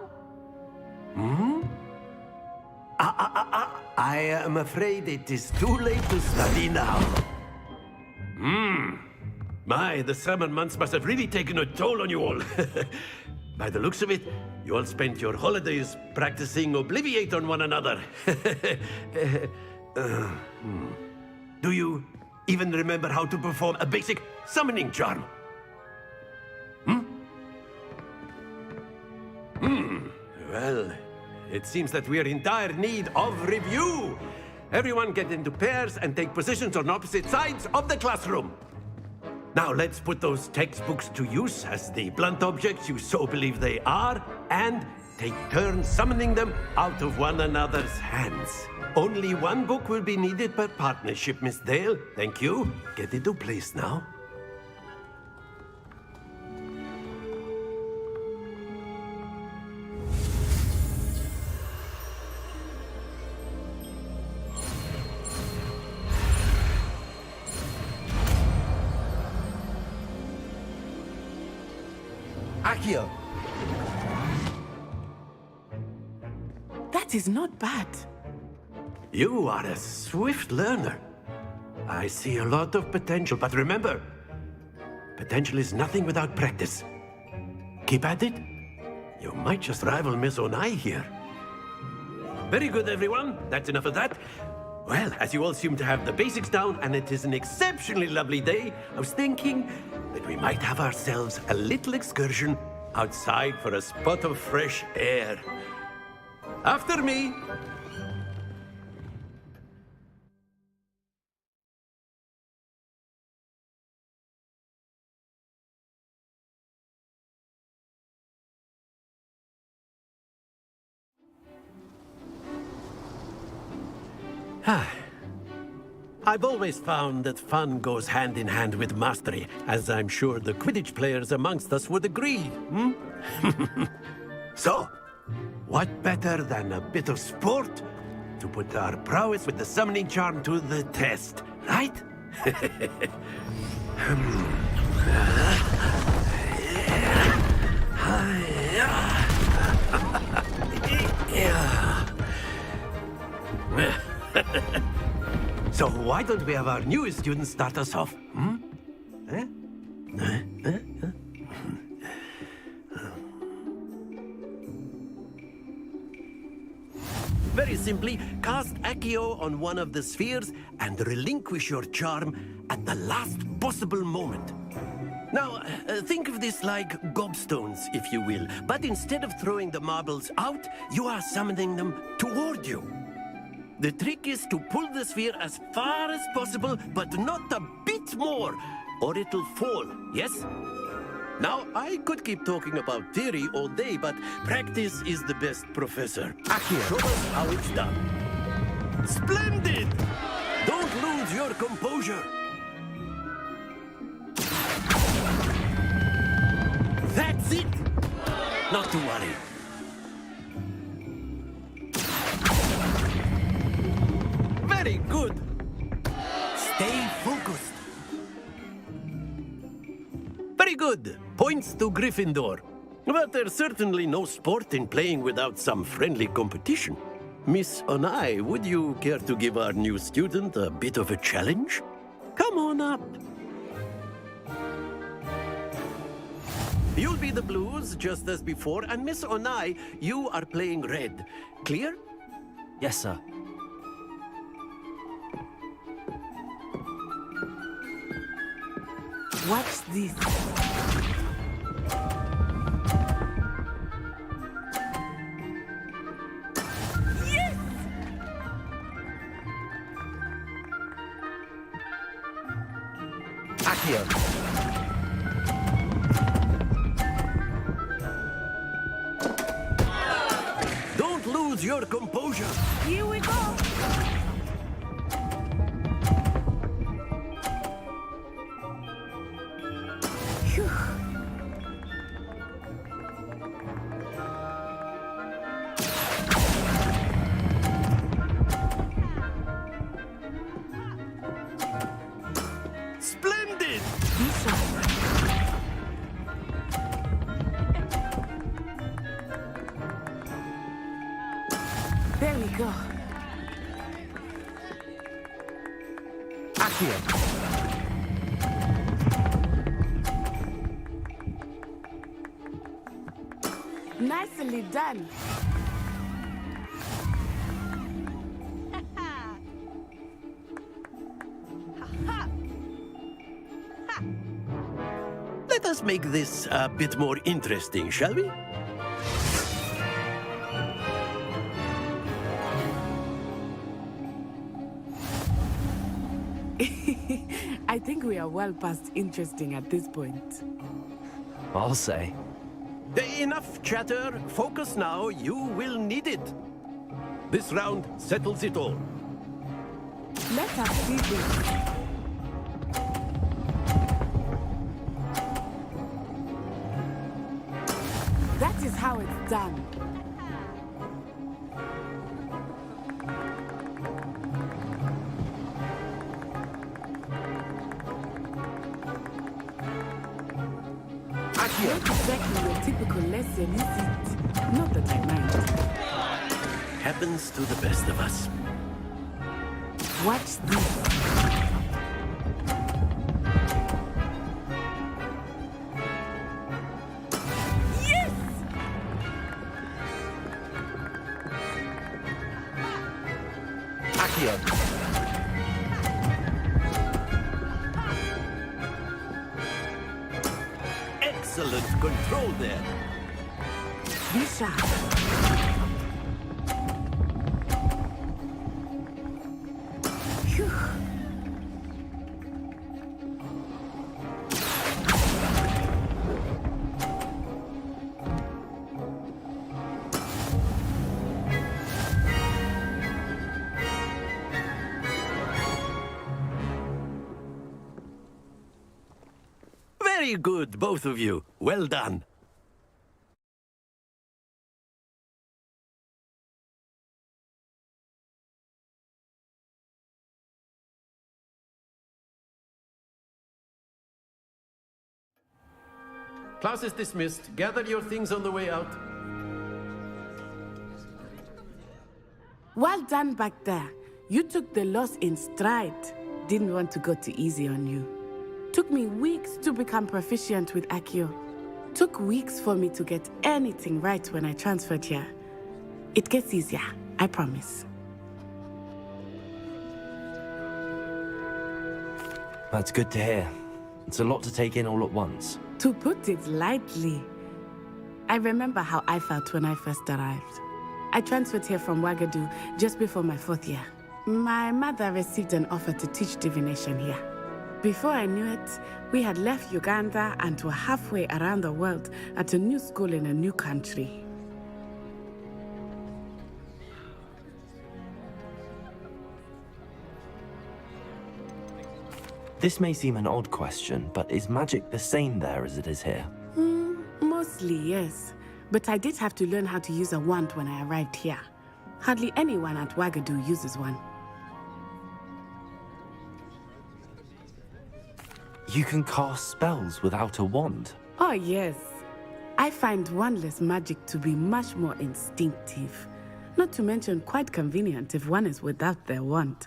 Hmm? I am afraid it is too late to study now. My, the summer months must have really taken a toll on you all. By the looks of it, you all spent your holidays practicing Obliviate on one another. Do you even remember how to perform a basic summoning charm? Well, it seems that we are in dire need of review. Everyone get into pairs and take positions on opposite sides of the classroom. Now let's put those textbooks to use as the blunt objects you so believe they are, and take turns summoning them out of one another's hands. Only one book will be needed per partnership, Miss Dale. Thank you. Get into place now. Accio! That is not bad. You are a swift learner. I see a lot of potential, but remember, potential is nothing without practice. Keep at it. You might just rival Miss Onai here. Very good, everyone. That's enough of that. Well, as you all seem to have the basics down, and it is an exceptionally lovely day, I was thinking that we might have ourselves a little excursion outside for a spot of fresh air. After me. I've always found that fun goes hand in hand with mastery, as I'm sure the Quidditch players amongst us would agree, So, what better than a bit of sport to put our prowess with the summoning charm to the test, right? So why don't we have our newest student start us off? Very simply, cast Accio on one of the spheres and relinquish your charm at the last possible moment. Now, think of this like gobstones, if you will, but instead of throwing the marbles out, you are summoning them toward you. The trick is to pull the sphere as far as possible, but not a bit more, or it'll fall, yes? Now, I could keep talking about theory all day, but practice is the best professor. Accio, show us how it's done. Splendid! Don't lose your composure. That's it! Not to worry. Very good. Stay focused. Very good. Points to Gryffindor. But there's certainly no sport in playing without some friendly competition. Miss Onai, would you care to give our new student a bit of a challenge? Come on up. You'll be the blues, just as before, and Miss Onai, you are playing red. Clear? Yes, sir. What's this? Yes! Accio. Don't lose your composure. Here we go. Phew. Splendid! There we go. Accio. Nicely done. Let us make this a bit more interesting, shall we? I think we are well past interesting at this point. I'll say. Enough chatter. Focus now. You will need it. This round settles it all. Let us see this. That is how it's done. Not exactly your typical lesson, is it? Not that I mind. Happens to the best of us. Watch this. Yes! Accio. Excellent control there. Be sharp. Phew. Very good, both of you. Well done. Class is dismissed. Gather your things on the way out. Well done back there. You took the loss in stride. Didn't want to go too easy on you. Took me weeks to become proficient with Accio. Took weeks for me to get anything right when I transferred here. It gets easier, I promise. That's good to hear. It's a lot to take in all at once. To put it lightly, I remember how I felt when I first arrived. I transferred here from Wagadu just before my 4th year. My mother received an offer to teach divination here. Before I knew it, we had left Uganda and were halfway around the world at a new school in a new country. This may seem an odd question, but is magic the same there as it is here? Mostly, yes. But I did have to learn how to use a wand when I arrived here. Hardly anyone at Wagadu uses one. You can cast spells without a wand? Oh, yes. I find wandless magic to be much more instinctive. Not to mention quite convenient if one is without their wand.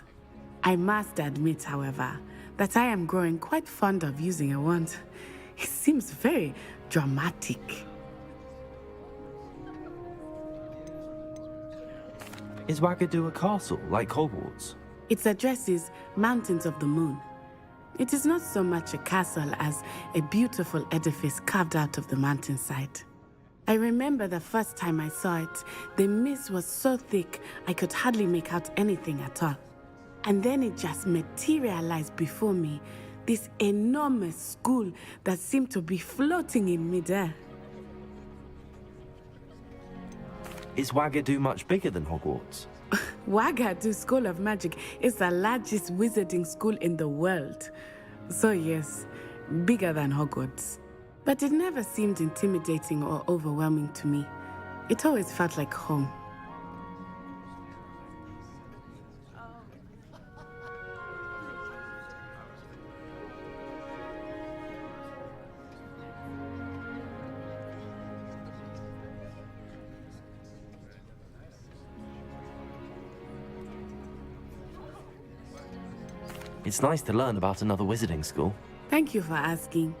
I must admit, however, that I am growing quite fond of using a wand. It seems very dramatic. Is Wagadu a castle, like Hogwarts? Its address is Mountains of the Moon. It is not so much a castle as a beautiful edifice carved out of the mountainside. I remember the first time I saw it, the mist was so thick I could hardly make out anything at all. And then it just materialized before me, this enormous school that seemed to be floating in midair. Is Wagadu much bigger than Hogwarts? Wagadu School of Magic is the largest wizarding school in the world. So yes, bigger than Hogwarts. But it never seemed intimidating or overwhelming to me. It always felt like home. It's nice to learn about another wizarding school. Thank you for asking.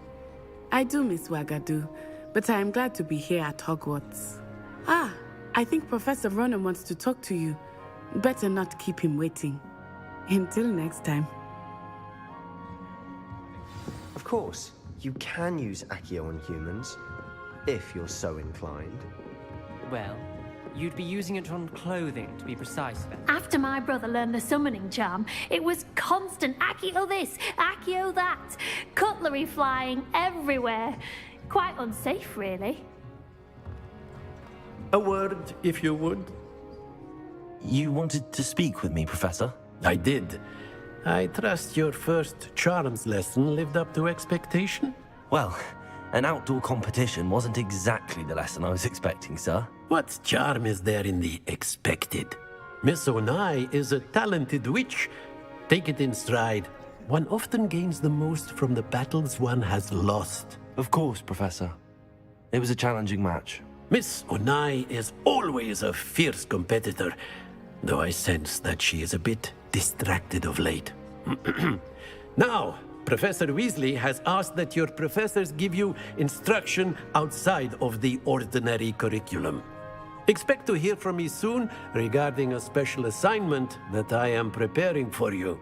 I do miss Wagadu, but I am glad to be here at Hogwarts. Ah, I think Professor Ronan wants to talk to you. Better not keep him waiting. Until next time. Of course, you can use Accio on humans, if you're so inclined. Well, you'd be using it on clothing, to be precise then. After my brother learned the summoning charm, it was constant Accio this, Accio that, cutlery flying everywhere. Quite unsafe, really. A word, if you would. You wanted to speak with me, Professor? I did. I trust your first charms lesson lived up to expectation? Well, an outdoor competition wasn't exactly the lesson I was expecting, sir. What charm is there in the expected? Miss Onai is a talented witch. Take it in stride. One often gains the most from the battles one has lost. Of course, Professor. It was a challenging match. Miss Onai is always a fierce competitor, though I sense that she is a bit distracted of late. Now, Professor Weasley has asked that your professors give you instruction outside of the ordinary curriculum. Expect to hear from me soon regarding a special assignment that I am preparing for you.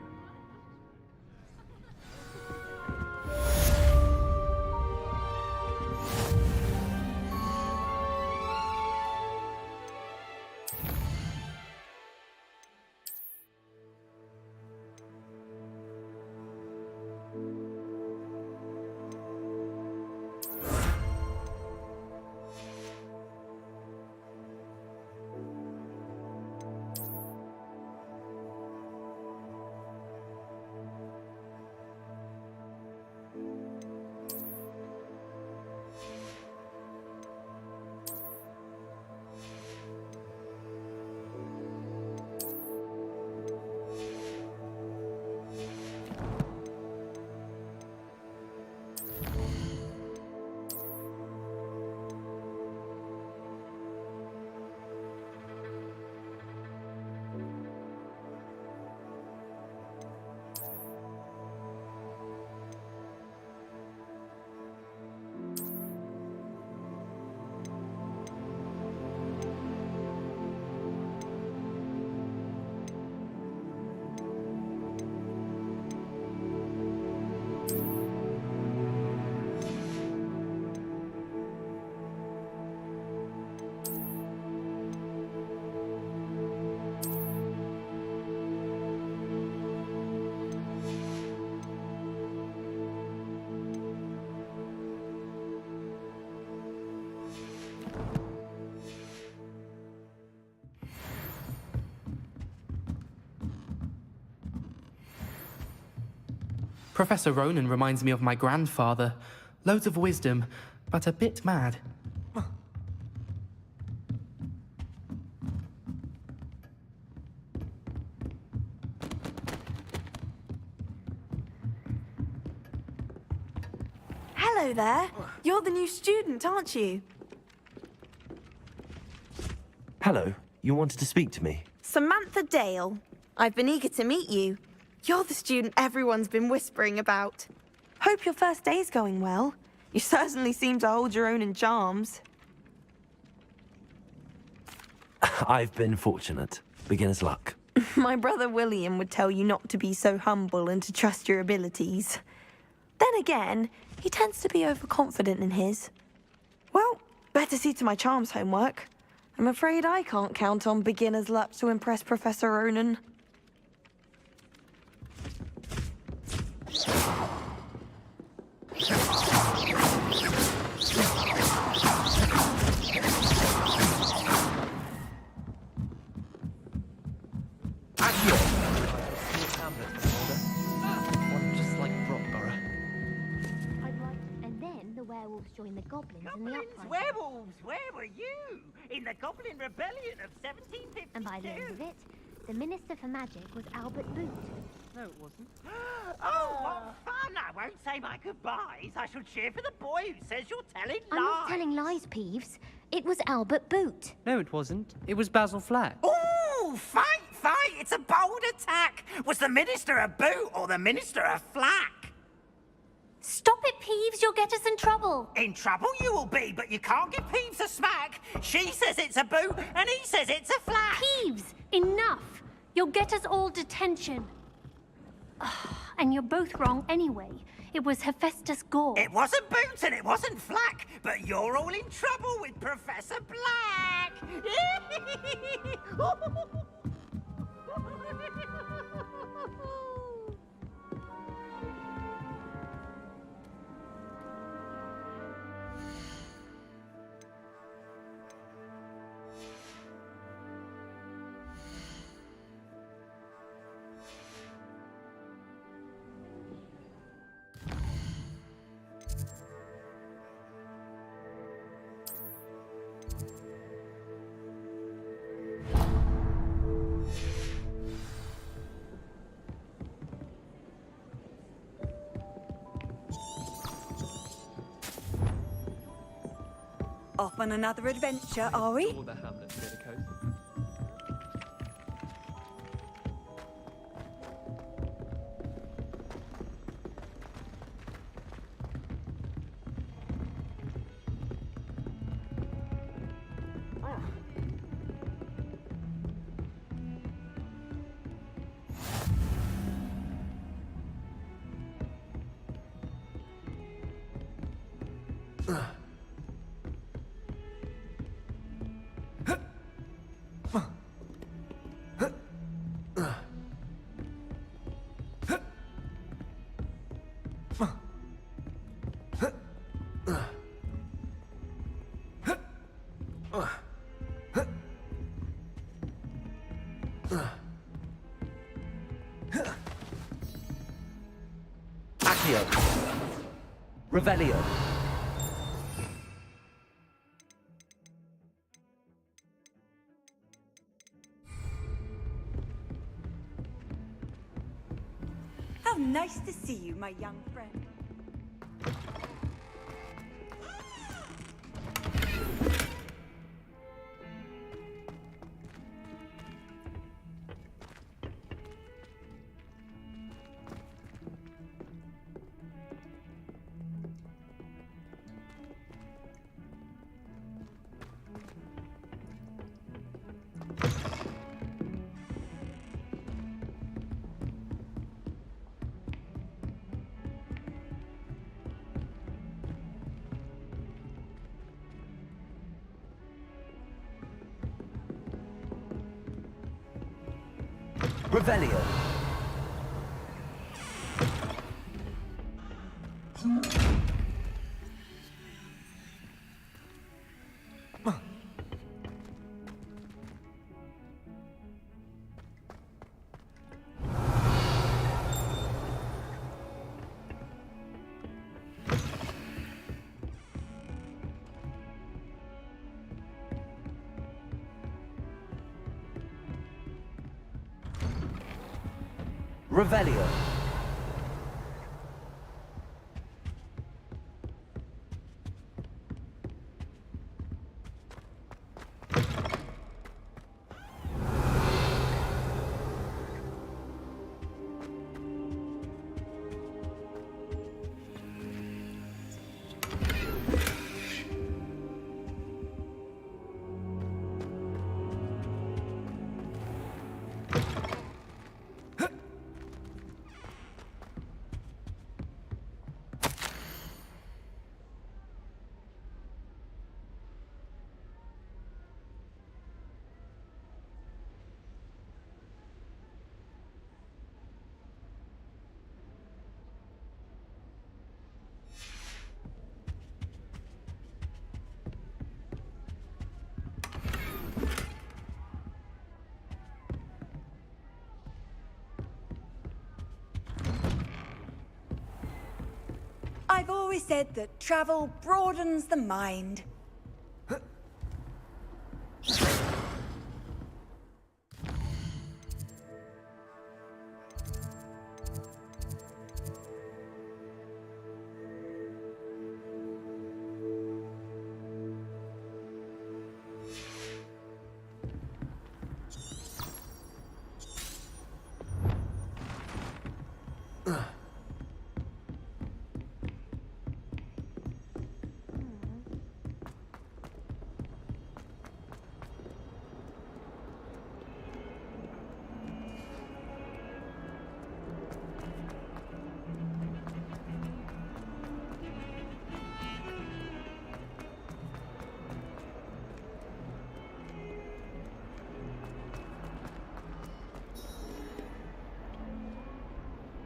Professor Ronan reminds me of my grandfather. Loads of wisdom, but a bit mad. Hello there. You're the new student, aren't you? Hello, you wanted to speak to me? Samantha Dale. I've been eager to meet you. You're the student everyone's been whispering about. Hope your first day's going well. You certainly seem to hold your own in charms. I've been fortunate. Beginner's luck. My brother William would tell you not to be so humble and to trust your abilities. Then again, he tends to be overconfident in his. Well, better see to my charms homework. I'm afraid I can't count on beginner's luck to impress Professor Ronan. Werewolves joined the goblins in the Goblins, uprising. werewolves, where were you? In the Goblin Rebellion of 1752? And by the end of it, the Minister for Magic was Albert Boot. No, it wasn't. Oh, what fun! I won't say my goodbyes. I shall cheer for the boy who says you're telling lies. I'm not telling lies, Peeves. It was Albert Boot. No, it wasn't. It was Basil Flack. Ooh, fight! It's a bold attack. Was the Minister a boot or the Minister a flack? Stop it, Peeves. You'll get us in trouble. In trouble you will be, but you can't give Peeves a smack. She says it's a boot, and he says it's a flack. Peeves, enough. You'll get us all detention. And you're both wrong anyway. It was Hephaestus Gore. It wasn't boot and it wasn't flack, but you're all in trouble with Professor Black. Off on another adventure, are we? All the hamlets near the coast. Accio. Revelio. How nice to see you, my young friend. Revelio. Revelio. I've always said that travel broadens the mind.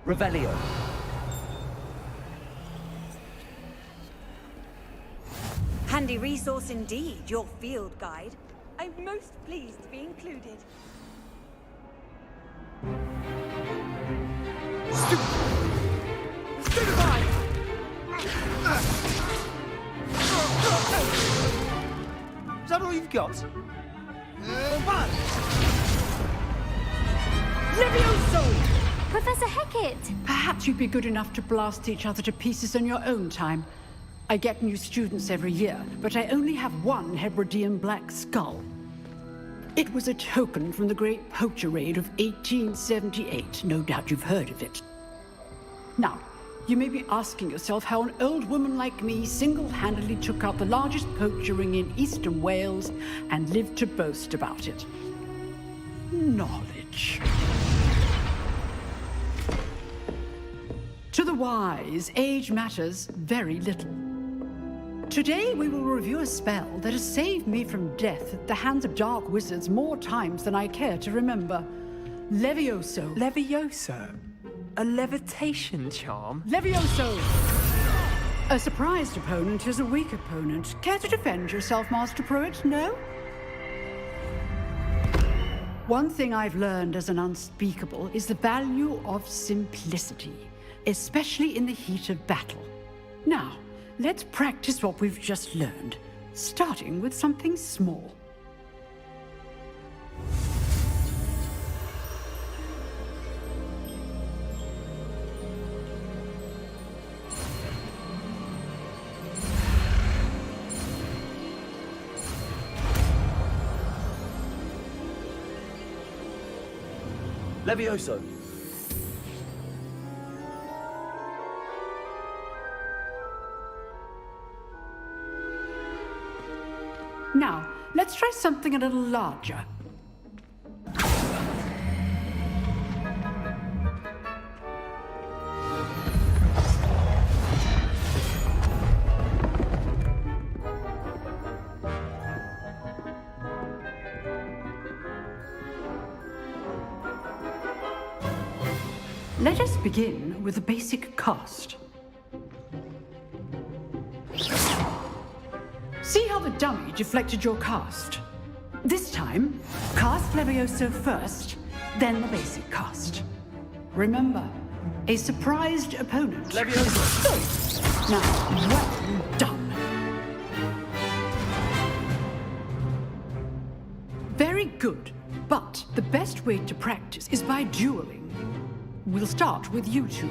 Revelio. Handy resource indeed, your field guide. I'm most pleased to be included. Is that all you've got? What? Levioso! Professor Hecat! Perhaps you'd be good enough to blast each other to pieces on your own time. I get new students every year, but I only have one Hebridean black skull. It was a token from the Great Poacher Raid of 1878. No doubt you've heard of it. Now, you may be asking yourself how an old woman like me single-handedly took out the largest poacher ring in eastern Wales and lived to boast about it. Knowledge. To the wise, age matters very little. Today we will review a spell that has saved me from death at the hands of dark wizards more times than I care to remember. Levioso. Levioso? A levitation charm? Levioso! A surprised opponent is a weak opponent. Care to defend yourself, Master Pruitt? No? One thing I've learned as an unspeakable is the value of simplicity, especially in the heat of battle. Now, let's practice what we've just learned, starting with something small. Levioso. Now, let's try something a little larger. Let us begin with a basic cast. See how the dummy deflected your cast? This time, cast Levioso first, then the basic cast. Remember, a surprised opponent. Levioso! Now, well done. Very good, but the best way to practice is by dueling. We'll start with you two.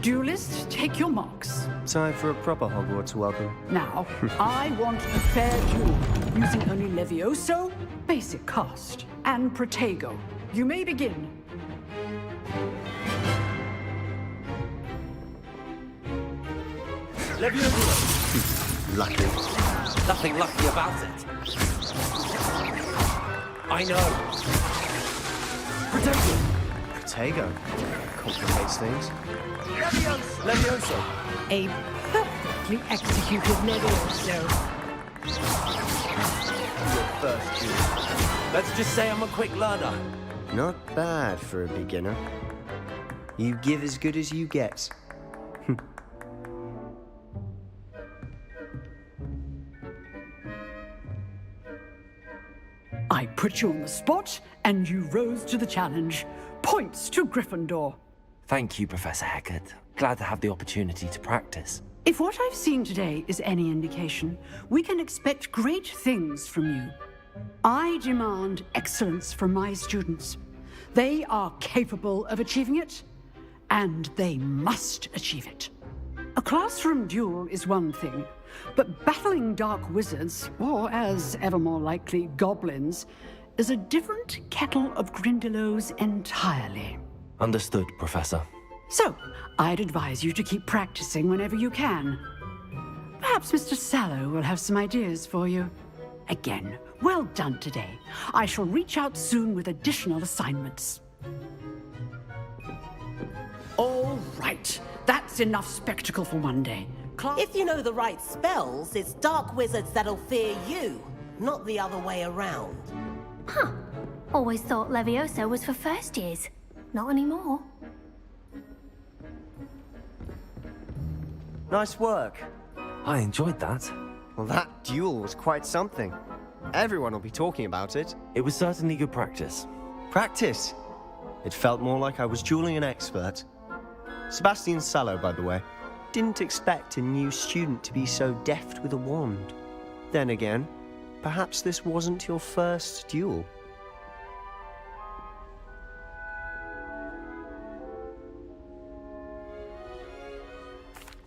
Duelists, take your marks. Time for a proper Hogwarts welcome. Now, I want a fair duel, using only Levioso, basic cast, and Protego. You may begin. Levioso! Lucky. Nothing lucky about it. I know. Protego! Protego. Complicates things. Levioso! A perfectly executed Levioso. Your first duel. Let's just say I'm a quick learner. Not bad for a beginner. You give as good as you get. I put you on the spot, and you rose to the challenge. Points to Gryffindor. Thank you, Professor Hecat. Glad to have the opportunity to practice. If what I've seen today is any indication, we can expect great things from you. I demand excellence from my students. They are capable of achieving it, and they must achieve it. A classroom duel is one thing, but battling dark wizards, or as ever more likely, goblins, is a different kettle of Grindylows entirely. Understood, Professor. So, I'd advise you to keep practicing whenever you can. Perhaps Mr. Sallow will have some ideas for you. Again, well done today. I shall reach out soon with additional assignments. All right, that's enough spectacle for one day. If you know the right spells, it's dark wizards that'll fear you, not the other way around. Huh. Always thought Levioso was for first years. Not anymore. Nice work. I enjoyed that. Well, that duel was quite something. Everyone will be talking about it. It was certainly good practice. Practice? It felt more like I was dueling an expert. Sebastian Sallow, by the way. Didn't expect a new student to be so deft with a wand. Then again, perhaps this wasn't your first duel.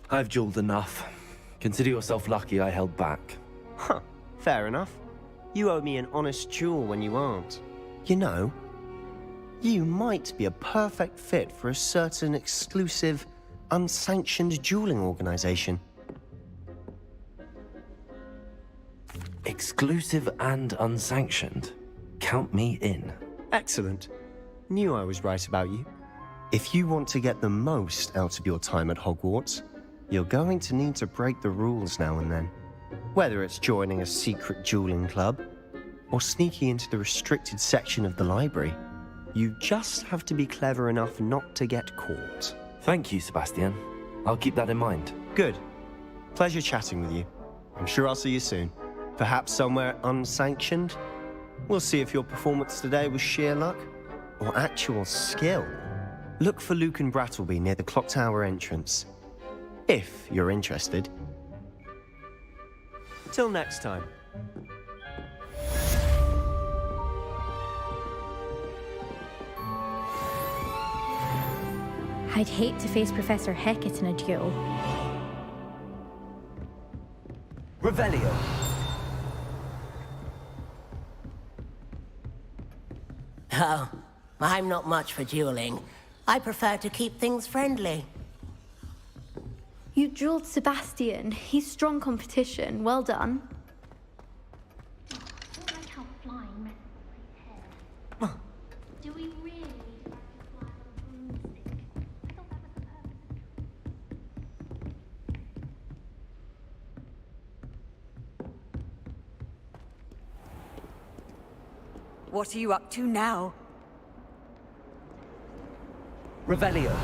I've dueled enough. Consider yourself lucky I held back. Huh, fair enough. You owe me an honest duel when you aren't. You know, you might be a perfect fit for a certain exclusive, unsanctioned dueling organization. Exclusive and unsanctioned. Count me in. Excellent. Knew I was right about you. If you want to get the most out of your time at Hogwarts, you're going to need to break the rules now and then. Whether it's joining a secret dueling club, or sneaking into the restricted section of the library, you just have to be clever enough not to get caught. Thank you, Sebastian. I'll keep that in mind. Good. Pleasure chatting with you. I'm sure I'll see you soon. Perhaps somewhere unsanctioned? We'll see if your performance today was sheer luck, or actual skill. Look for Luke and Brattleby near the clock tower entrance. If you're interested. Till next time. I'd hate to face Professor Hecat in a duel. Revelio. Oh, I'm not much for dueling. I prefer to keep things friendly. You dueled Sebastian. He's strong competition. Well done. Like how flying messes with my hair. Do we really need to practice flying on a broomstick? I thought that was the purpose. What are you up to now? Revelio.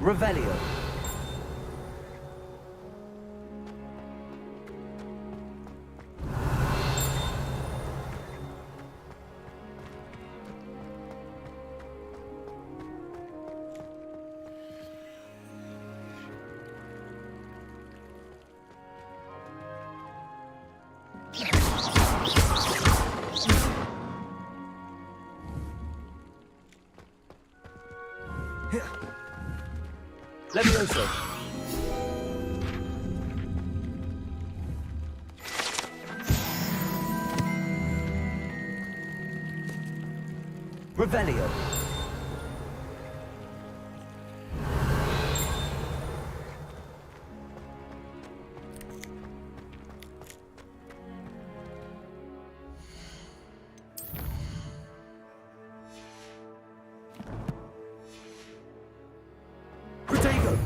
Revelio. Levioso. Revelio. Protego.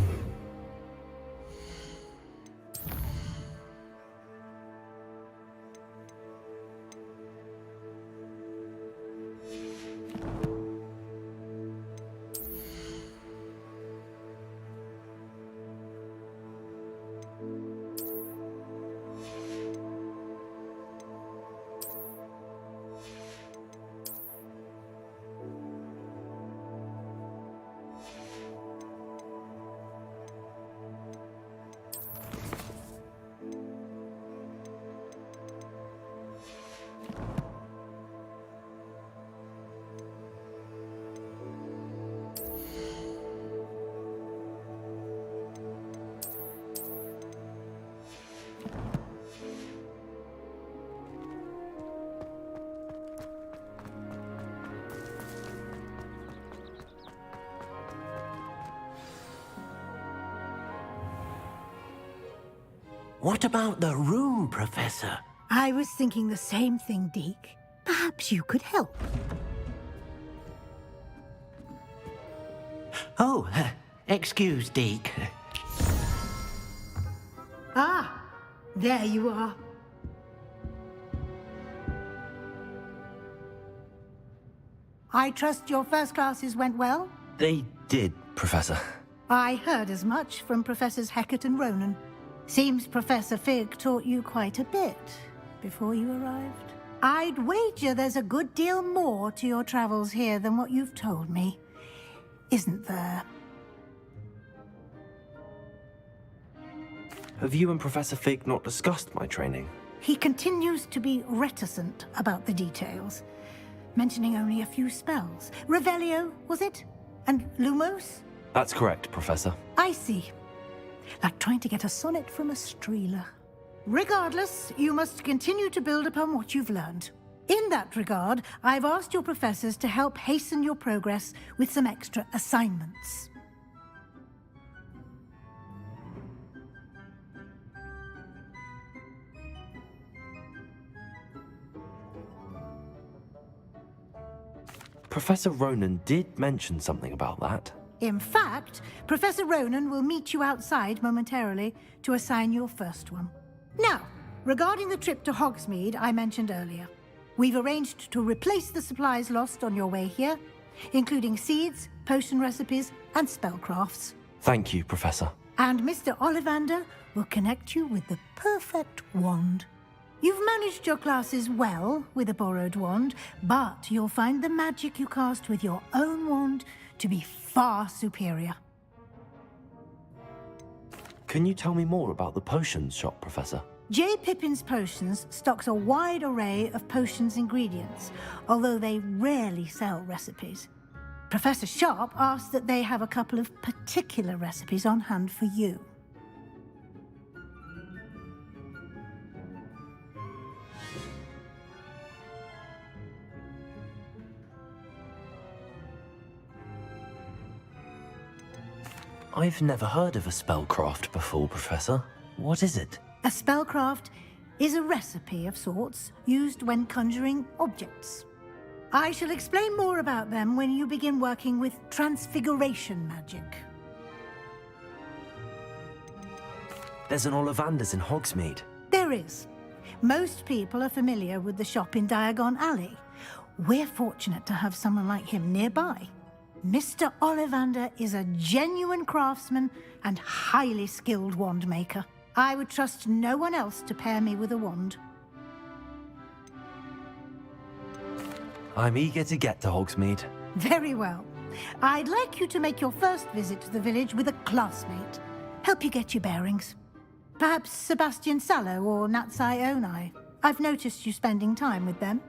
What about the room, Professor? I was thinking the same thing, Deke. Perhaps you could help. Oh, excuse, Deke. Ah, there you are. I trust your first classes went well? They did, Professor. I heard as much from Professors Hecat and Ronan. Seems Professor Fig taught you quite a bit before you arrived. I'd wager there's a good deal more to your travels here than what you've told me. Isn't there? Have you and Professor Fig not discussed my training? He continues to be reticent about the details, mentioning only a few spells. Revelio, was it? And Lumos? That's correct, Professor. I see. Like trying to get a sonnet from a streeler. Regardless, you must continue to build upon what you've learned. In that regard, I've asked your professors to help hasten your progress with some extra assignments. Professor Ronan did mention something about that. In fact, Professor Ronan will meet you outside momentarily to assign your first one. Now, regarding the trip to Hogsmeade I mentioned earlier, we've arranged to replace the supplies lost on your way here, including seeds, potion recipes, and spellcrafts. Thank you, Professor. And Mr. Ollivander will connect you with the perfect wand. You've managed your classes well with a borrowed wand, but you'll find the magic you cast with your own wand to be far superior. Can you tell me more about the potions shop, Professor? J. Pippin's Potions stocks a wide array of potions ingredients, although they rarely sell recipes. Professor Sharp asks that they have a couple of particular recipes on hand for you. I've never heard of a spellcraft before, Professor. What is it? A spellcraft is a recipe of sorts used when conjuring objects. I shall explain more about them when you begin working with transfiguration magic. There's an Ollivander's in Hogsmeade. There is. Most people are familiar with the shop in Diagon Alley. We're fortunate to have someone like him nearby. Mr. Ollivander is a genuine craftsman and highly skilled wand maker. I would trust no one else to pair me with a wand. I'm eager to get to Hogsmeade. Very well. I'd like you to make your first visit to the village with a classmate. Help you get your bearings. Perhaps Sebastian Sallow or Natsai Onai. I've noticed you spending time with them.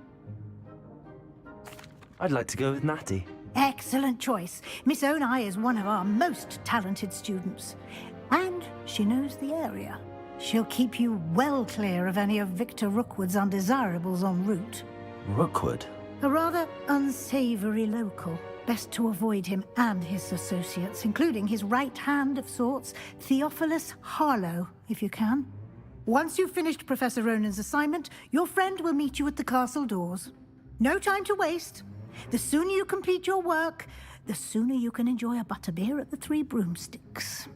I'd like to go with Natty. Excellent choice. Miss Onai is one of our most talented students. And she knows the area. She'll keep you well clear of any of Victor Rookwood's undesirables en route. Rookwood? A rather unsavory local. Best to avoid him and his associates, including his right hand of sorts, Theophilus Harlow, if you can. Once you've finished Professor Ronan's assignment, your friend will meet you at the castle doors. No time to waste. The sooner you complete your work, the sooner you can enjoy a butterbeer at the Three Broomsticks.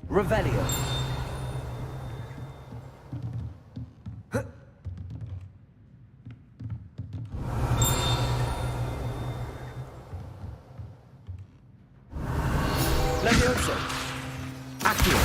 Revelio. Levioso. Accio.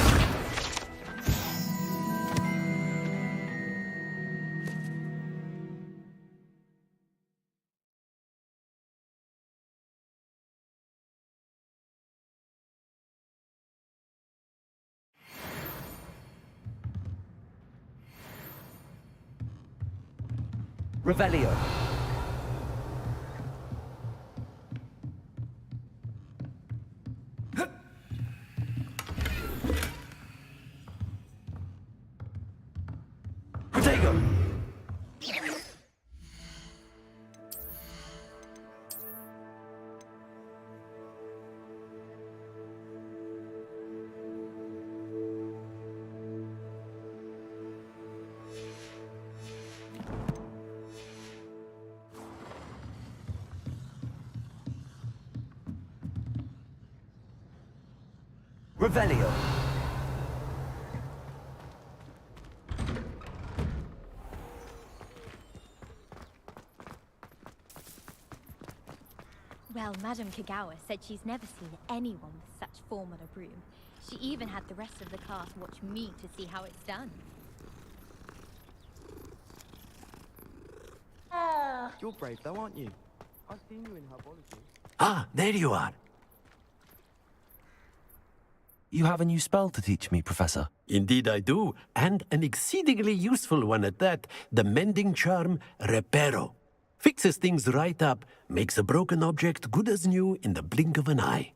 Revelio. Protego. Revelio. Well, Madame Kagawa said she's never seen anyone with such form on a broom. She even had the rest of the class watch me to see how it's done. You're brave though, aren't you? I've seen you in herbology. Ah, there you are. You have a new spell to teach me, Professor. Indeed I do, and an exceedingly useful one at that. The mending charm, Reparo. Fixes things right up, makes a broken object good as new in the blink of an eye.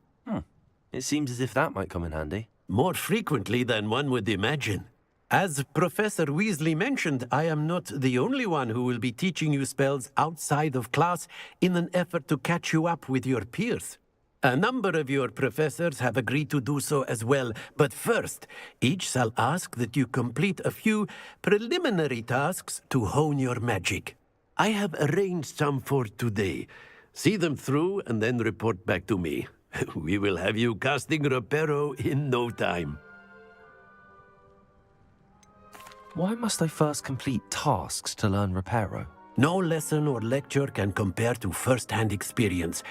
It seems as if that might come in handy. More frequently than one would imagine. As Professor Weasley mentioned, I am not the only one who will be teaching you spells outside of class in an effort to catch you up with your peers. A number of your professors have agreed to do so as well, but first, each shall ask that you complete a few preliminary tasks to hone your magic. I have arranged some for today. See them through and then report back to me. We will have you casting Reparo in no time. Why must I first complete tasks to learn Reparo? No lesson or lecture can compare to first-hand experience,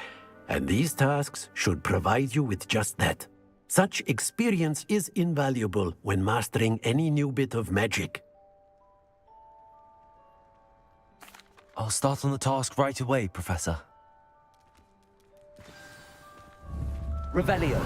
and these tasks should provide you with just that. Such experience is invaluable when mastering any new bit of magic. I'll start on the task right away, Professor. Revelio.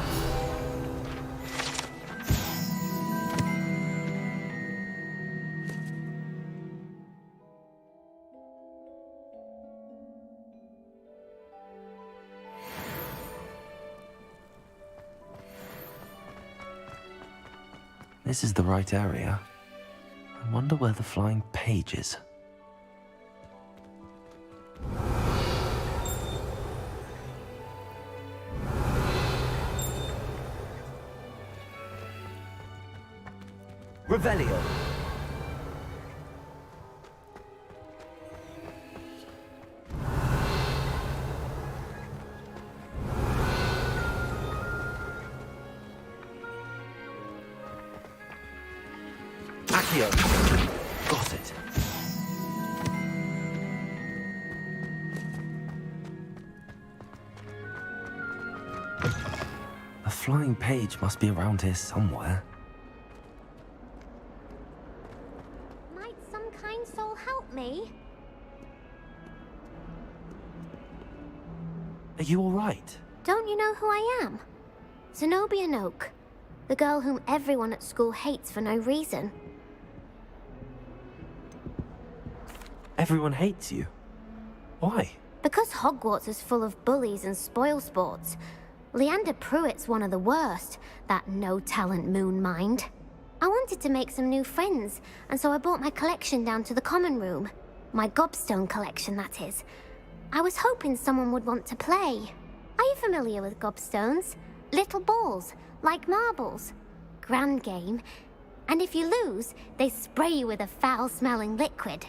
This is the right area. I wonder where the flying page is. Revelio. Accio. Got it. The flying page must be around here somewhere. Might some kind soul help me? Are you all right? Don't you know who I am? Zenobia Noak, the girl whom everyone at school hates for no reason. Everyone hates you. Why? Because Hogwarts is full of bullies and spoilsports. Leander Pruitt's one of the worst, that no-talent moon mind. I wanted to make some new friends, and so I brought my collection down to the common room. My gobstone collection, that is. I was hoping someone would want to play. Are you familiar with gobstones? Little balls, like marbles. Grand game. And if you lose, they spray you with a foul-smelling liquid.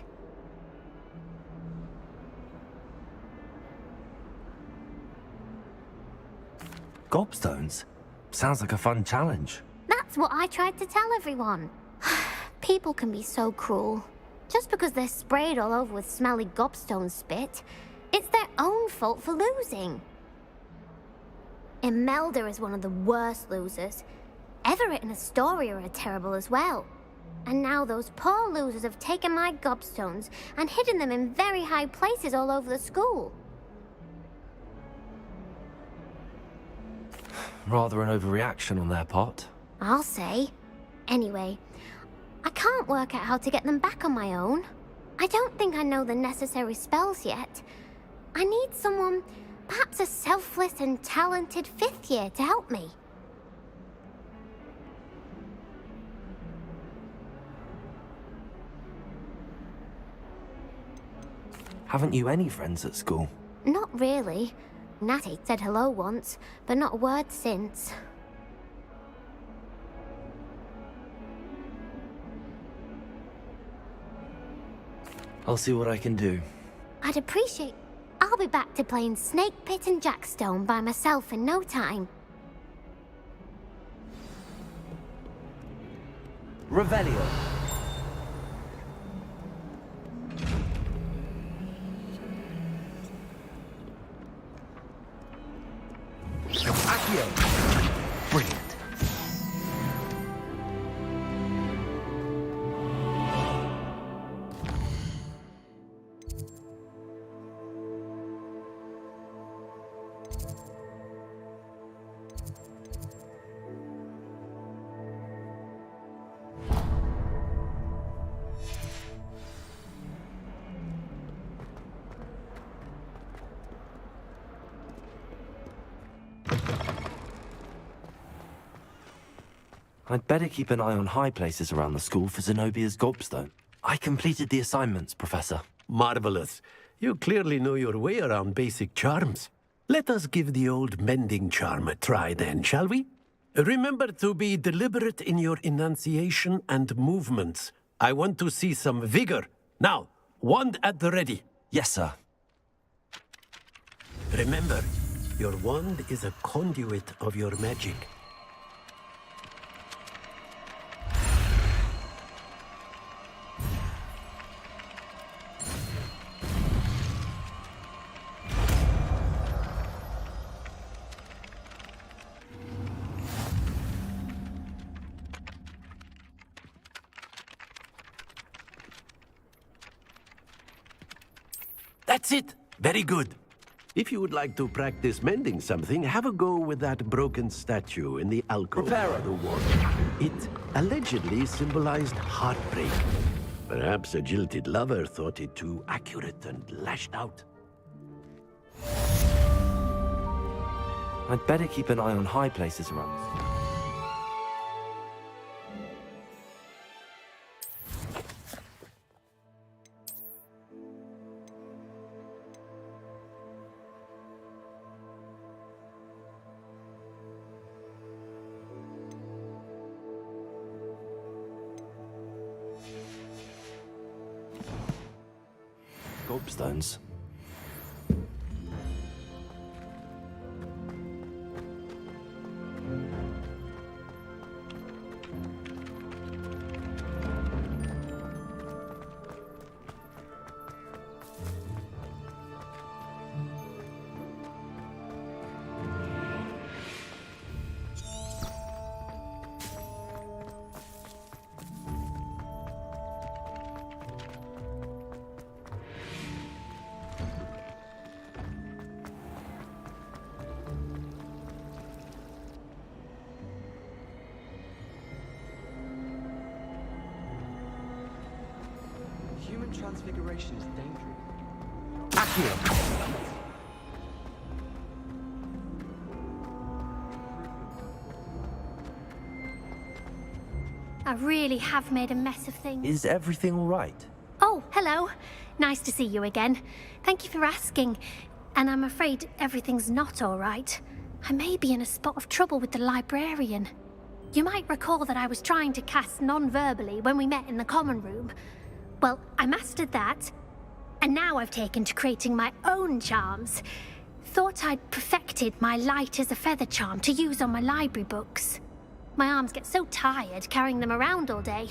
Gobstones? Sounds like a fun challenge. That's what I tried to tell everyone. People can be so cruel. Just because they're sprayed all over with smelly gobstone spit, it's their own fault for losing. Imelda is one of the worst losers. Everett and Astoria are terrible as well. And now those poor losers have taken my gobstones and hidden them in very high places all over the school. Rather an overreaction on their part. I'll say. Anyway, I can't work out how to get them back on my own. I don't think I know the necessary spells yet. I need someone, perhaps a selfless and talented fifth year to help me. Haven't you any friends at school? Not really. Natty said hello once, but not a word since. I'll see what I can do. I'd appreciate... I'll be back to playing Snake Pit and Jackstone by myself in no time. Revelio. Accio. Brilliant. I'd better keep an eye on high places around the school for Zenobia's gobstone. I completed the assignments, Professor. Marvelous. You clearly know your way around basic charms. Let us give the old mending charm a try then, shall we? Remember to be deliberate in your enunciation and movements. I want to see some vigor. Now, wand at the ready. Yes, sir. Remember, your wand is a conduit of your magic. That's it! Very good. If you would like to practice mending something, have a go with that broken statue in the alcove of the wall. It allegedly symbolized heartbreak. Perhaps a jilted lover thought it too accurate and lashed out. I'd better keep an eye on high places around the school. gobstones. Human transfiguration is dangerous. I really have made a mess of things. Is everything all right? Oh, hello. Nice to see you again. Thank you for asking. And I'm afraid everything's not all right. I may be in a spot of trouble with the librarian. You might recall that I was trying to cast non-verbally when we met in the common room. Well, I mastered that, and now I've taken to creating my own charms. Thought I'd perfected my light as a feather charm to use on my library books. My arms get so tired carrying them around all day.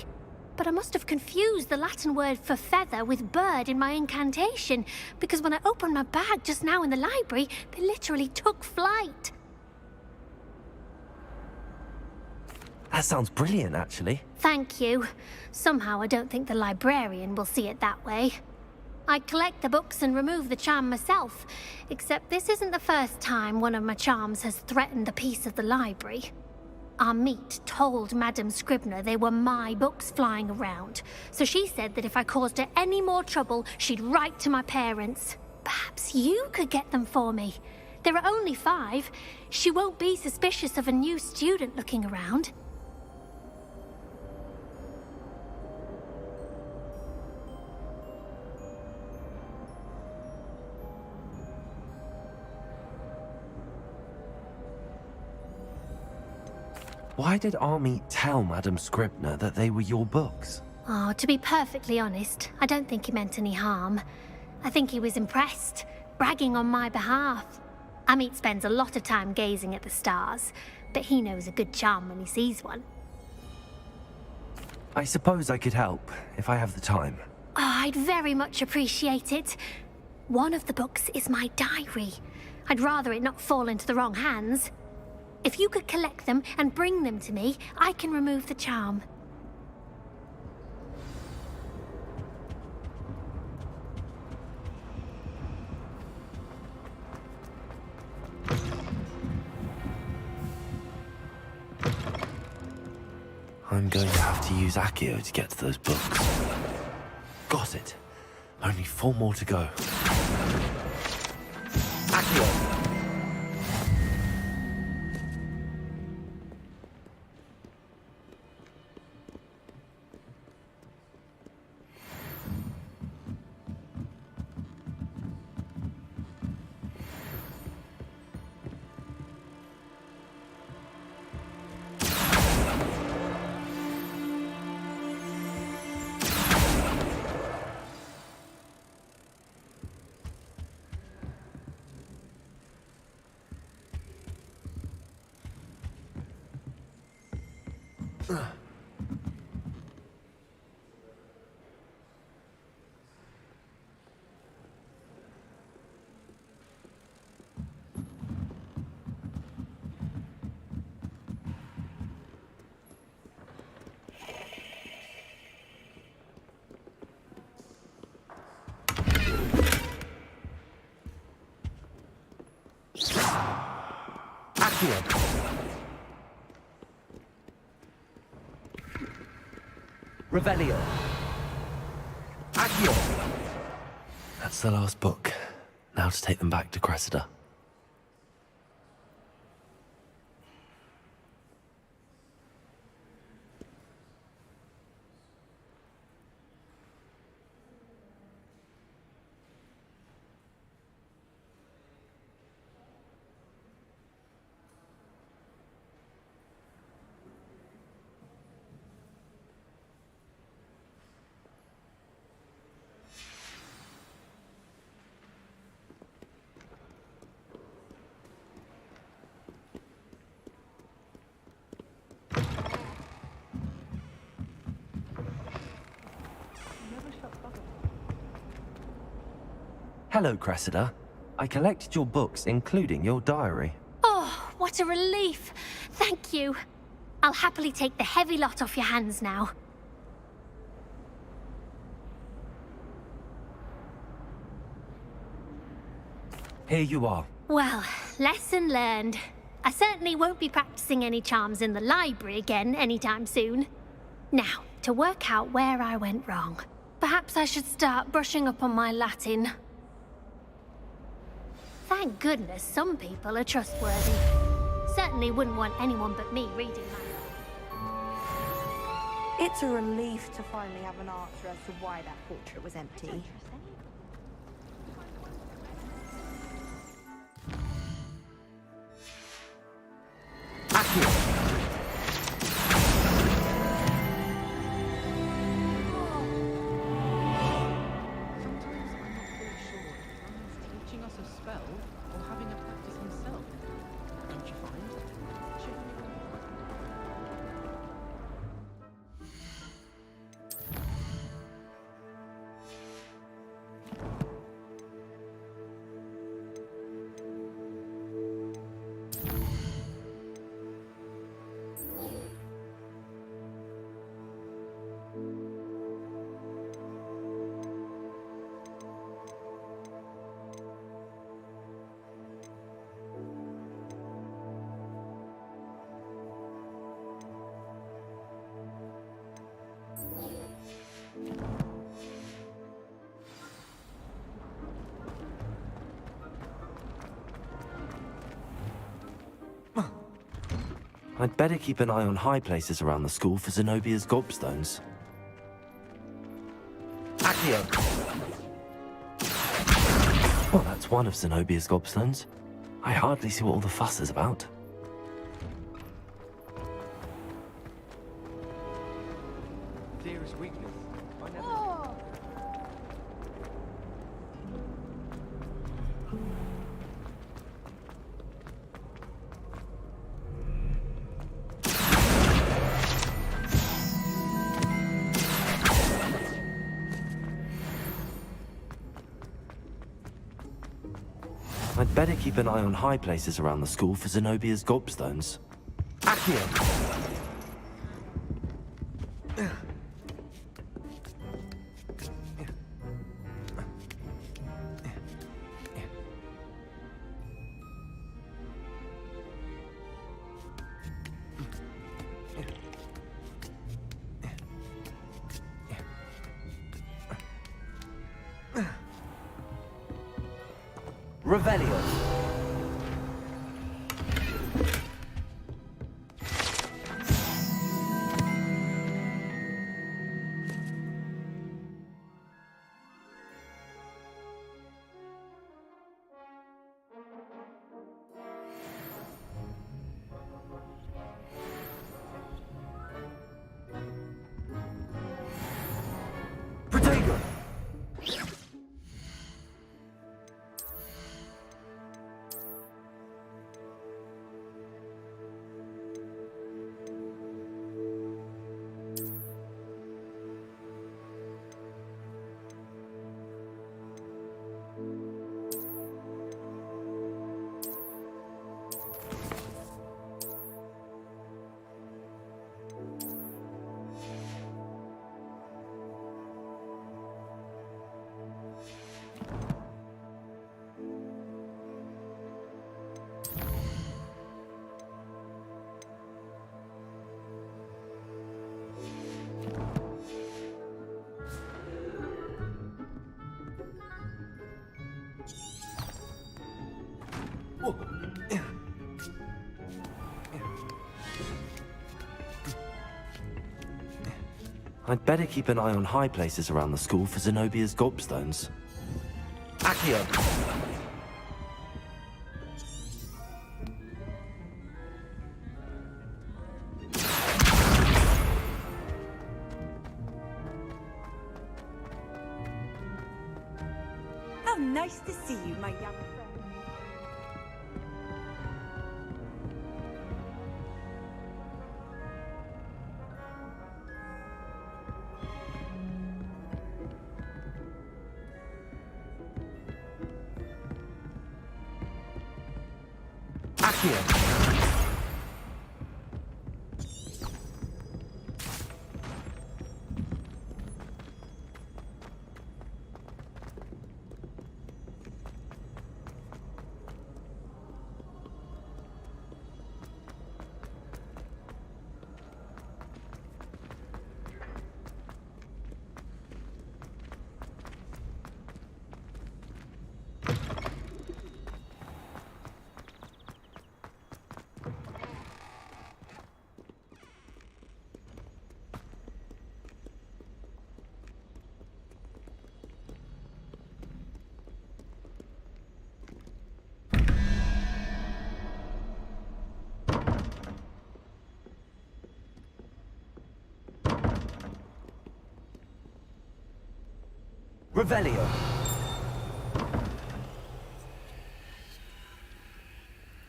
But I must have confused the Latin word for feather with bird in my incantation, because when I opened my bag just now in the library, they literally took flight. That sounds brilliant, actually. Thank you. Somehow I don't think the librarian will see it that way. I collect the books and remove the charm myself, except this isn't the first time one of my charms has threatened the peace of the library. Our meet told Madame Scribner they were my books flying around, so she said that if I caused her any more trouble, she'd write to my parents. Perhaps you could get them for me. There are only 5. She won't be suspicious of a new student looking around. Why did Army tell Madame Scribner that they were your books? Oh, to be perfectly honest, I don't think he meant any harm. I think he was impressed, bragging on my behalf. Amit spends a lot of time gazing at the stars, but he knows a good charm when he sees one. I suppose I could help, if I have the time. Oh, I'd very much appreciate it. One of the books is my diary. I'd rather it not fall into the wrong hands. If you could collect them and bring them to me, I can remove the charm. I'm going to have to use Accio to get to those books. Got it. Only 4 more to go. Accio! Revelio. Accio. That's the last book. Now to take them back to Cressida. Hello, Cressida. I collected your books, including your diary. Oh, what a relief. Thank you. I'll happily take the heavy lot off your hands now. Here you are. Well, lesson learned. I certainly won't be practicing any charms in the library again anytime soon. Now, to work out where I went wrong. Perhaps I should start brushing up on my Latin. Thank goodness some people are trustworthy. Certainly wouldn't want anyone but me reading my... It's a relief to finally have an answer as to why that portrait was empty. Teaching us a spell or having a practice himself, don't you find? I'd better keep an eye on high places around the school for Zenobia's gobstones. Accio! Well, that's one of Zenobia's gobstones. I hardly see what all the fuss is about. Clearest weakness. I never... I'd better keep an eye on high places around the school for Zenobia's gobstones. Accio! Revelio. Protego. I'd better keep an eye on high places around the school for Zenobia's gobstones. Accio! How nice to see you, my young friend. Accio. Revelio.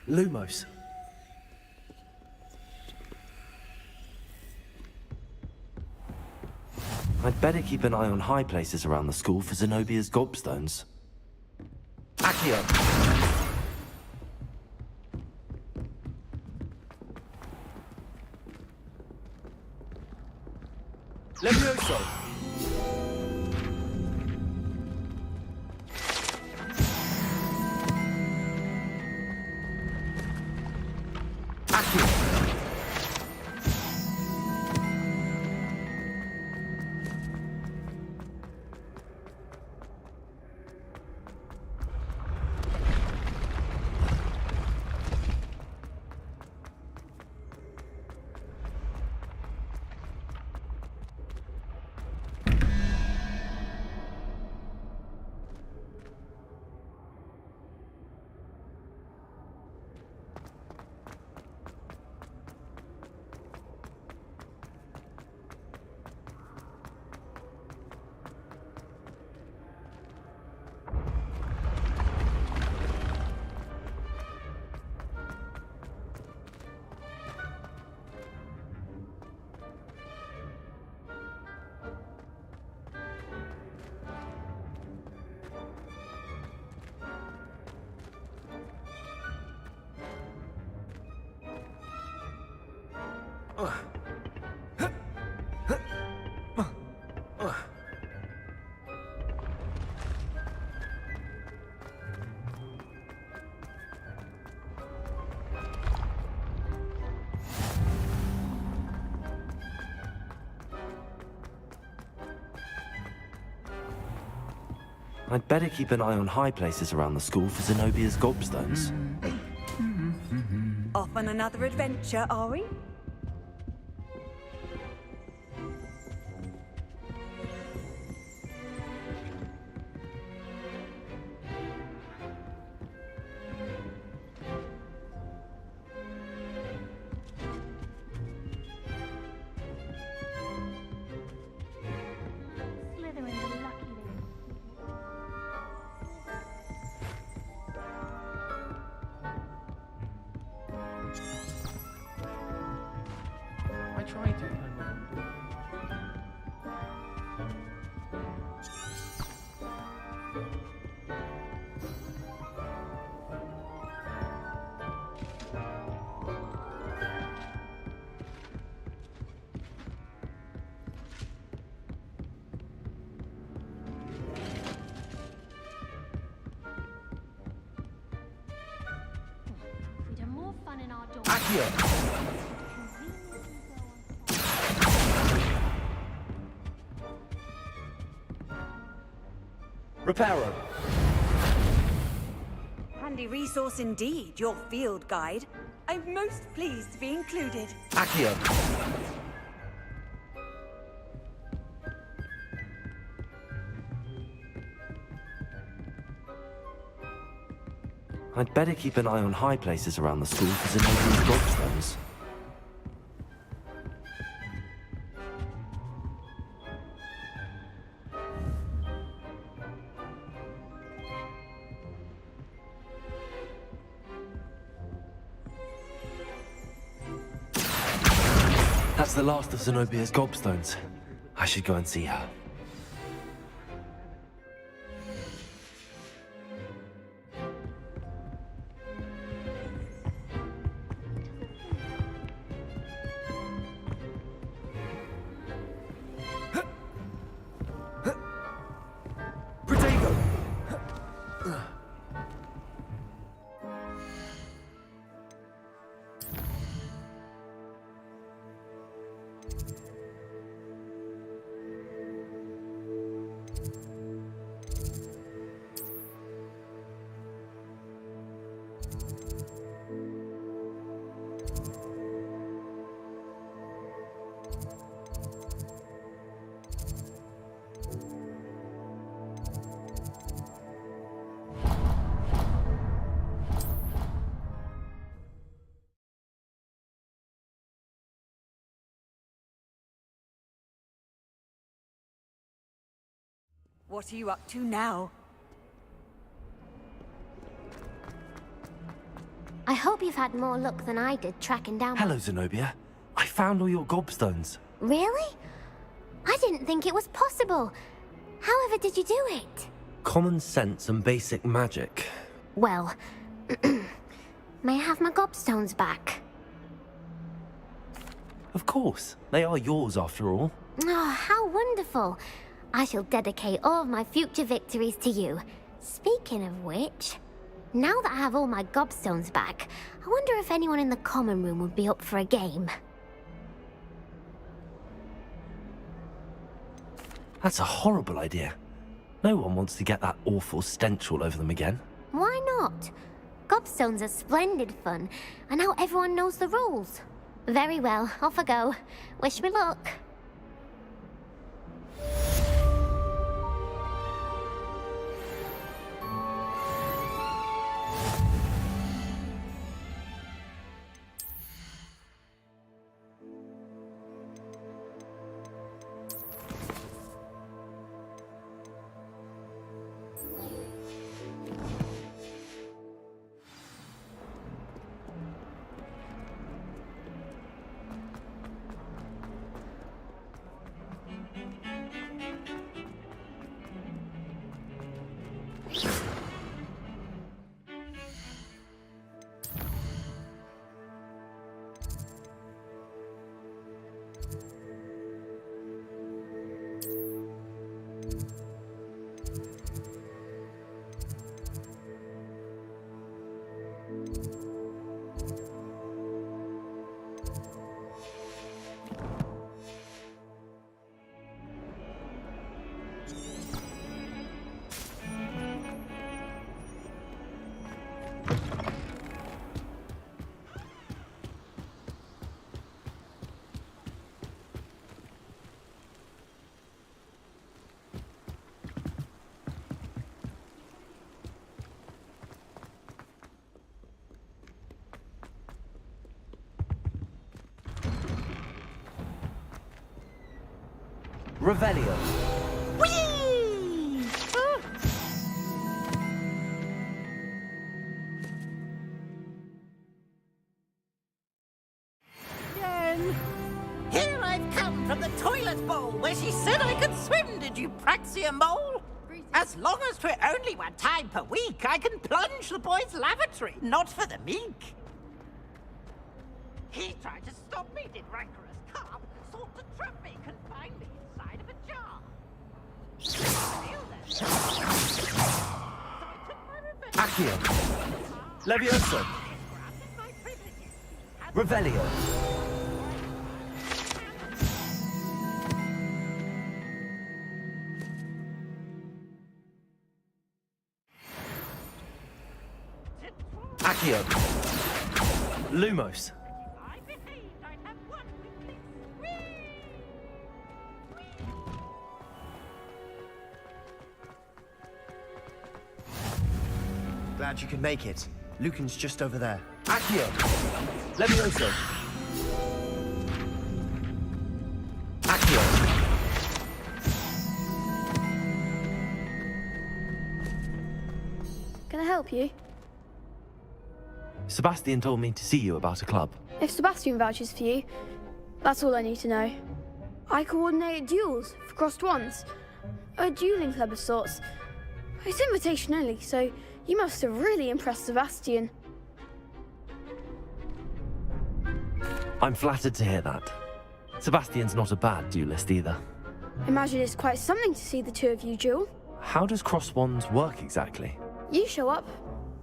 Lumos. I'd better keep an eye on high places around the school for Zenobia's gobstones. Accio. Levioso. I'd better keep an eye on high places around the school for Zenobia's gobstones. Off on another adventure, are we? I tried to find my own door. We'd have more fun in our dorm. Accio. Reparo. Handy resource indeed, your field guide. I'm most pleased to be included. Accio. I'd better keep an eye on high places around the school for Zenobia's gobstones. That's the last of Zenobia's gobstones. I should go and see her. What are you up to now? I hope you've had more luck than I did tracking down... Hello, Zenobia. I found all your gobstones. Really? I didn't think it was possible. However did you do it? Common sense and basic magic. Well, may I have my gobstones back? Of course. They are yours, after all. Oh, how wonderful. I shall dedicate all of my future victories to you. Speaking of which, now that I have all my gobstones back, I wonder if anyone in the common room would be up for a game. That's a horrible idea. No one wants to get that awful stench all over them again. Why not? Gobstones are splendid fun, and now everyone knows the rules. Very well, off I go. Wish me luck. Revelio. Whee! Here I've come from the toilet bowl where she said I could swim, did you Praxia mole? As long as 'twere only one time per week, I can plunge the boy's lavatory, not for the meek. He tried to stop me, did rancorous carp, sought to trap me, confine me inside of a jar. Accio. Levioso. Revelio. Accio. Lumos. Glad you could make it. Lucan's just over there. Accio. Levioso. Accio. Can I help you? Sebastian told me to see you about a club. If Sebastian vouches for you, that's all I need to know. I coordinate duels for crossed ones. A dueling club of sorts. It's invitation only, so you must have really impressed Sebastian. I'm flattered to hear that. Sebastian's not a bad duelist either. Imagine it's quite something to see the two of you duel. How does cross wands work exactly? You show up,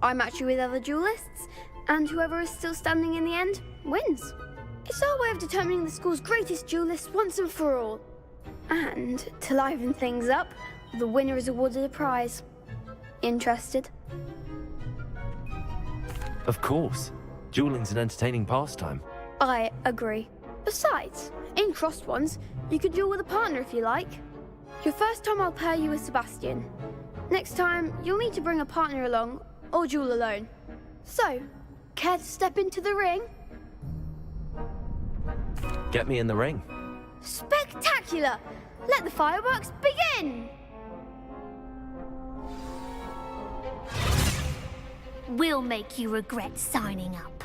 I match you with other duelists, and whoever is still standing in the end wins. It's our way of determining the school's greatest duelist once and for all. And to liven things up, the winner is awarded a prize. Interested? Of course. Dueling's an entertaining pastime. I agree. Besides, in crossed ones, you could duel with a partner if you like. Your first time I'll pair you with Sebastian. Next time, you'll need to bring a partner along, or duel alone. So, care to step into the ring? Get me in the ring. Spectacular! Let the fireworks begin! We'll make you regret signing up.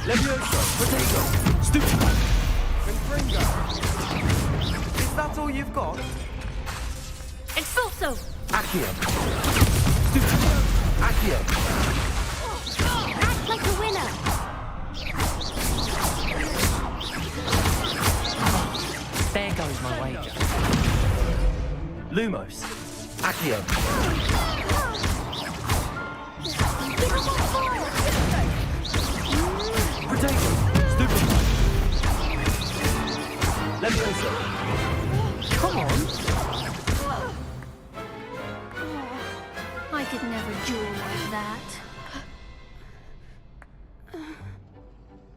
Levioso, potato, stupid, Confringo. Is that all you've got? Expulso! Accio. Stupid. Accio. Act like a winner! There goes my wager. Lumos. Accio. Potato. Stupid. Levioso. Come on! I could never duel like that.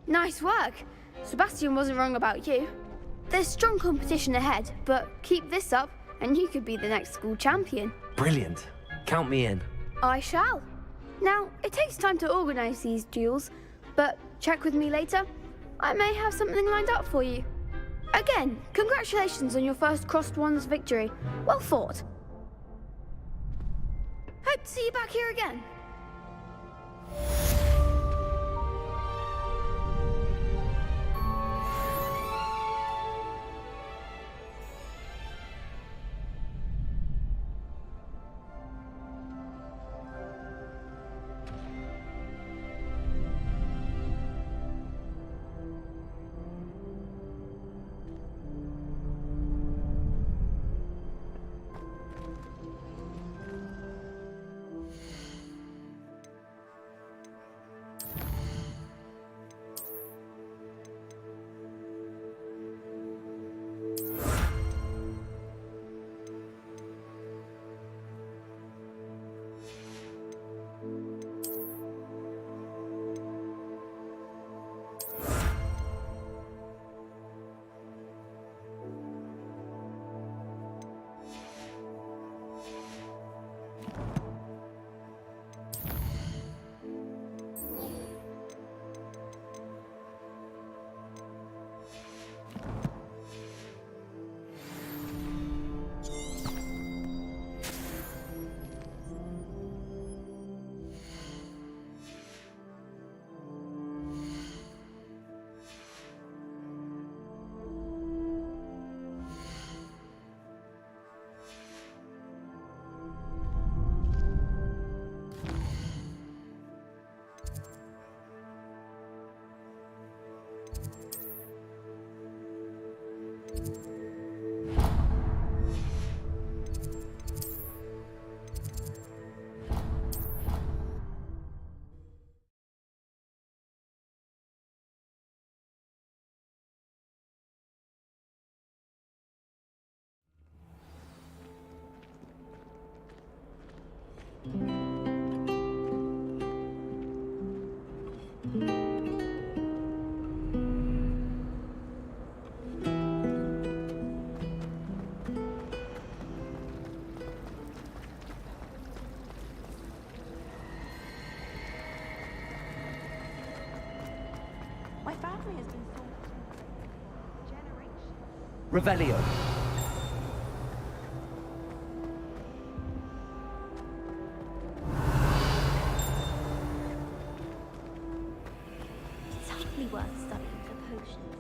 Nice work. Sebastian wasn't wrong about you. There's strong competition ahead, but keep this up and you could be the next school champion. Brilliant. Count me in. I shall. Now, it takes time to organise these duels, but check with me later. I may have something lined up for you. Again, congratulations on your first Crossed Ones victory. Well fought. Hope to see you back here again. My family has been sold for generations. Revelio. It's hardly worth studying for potions.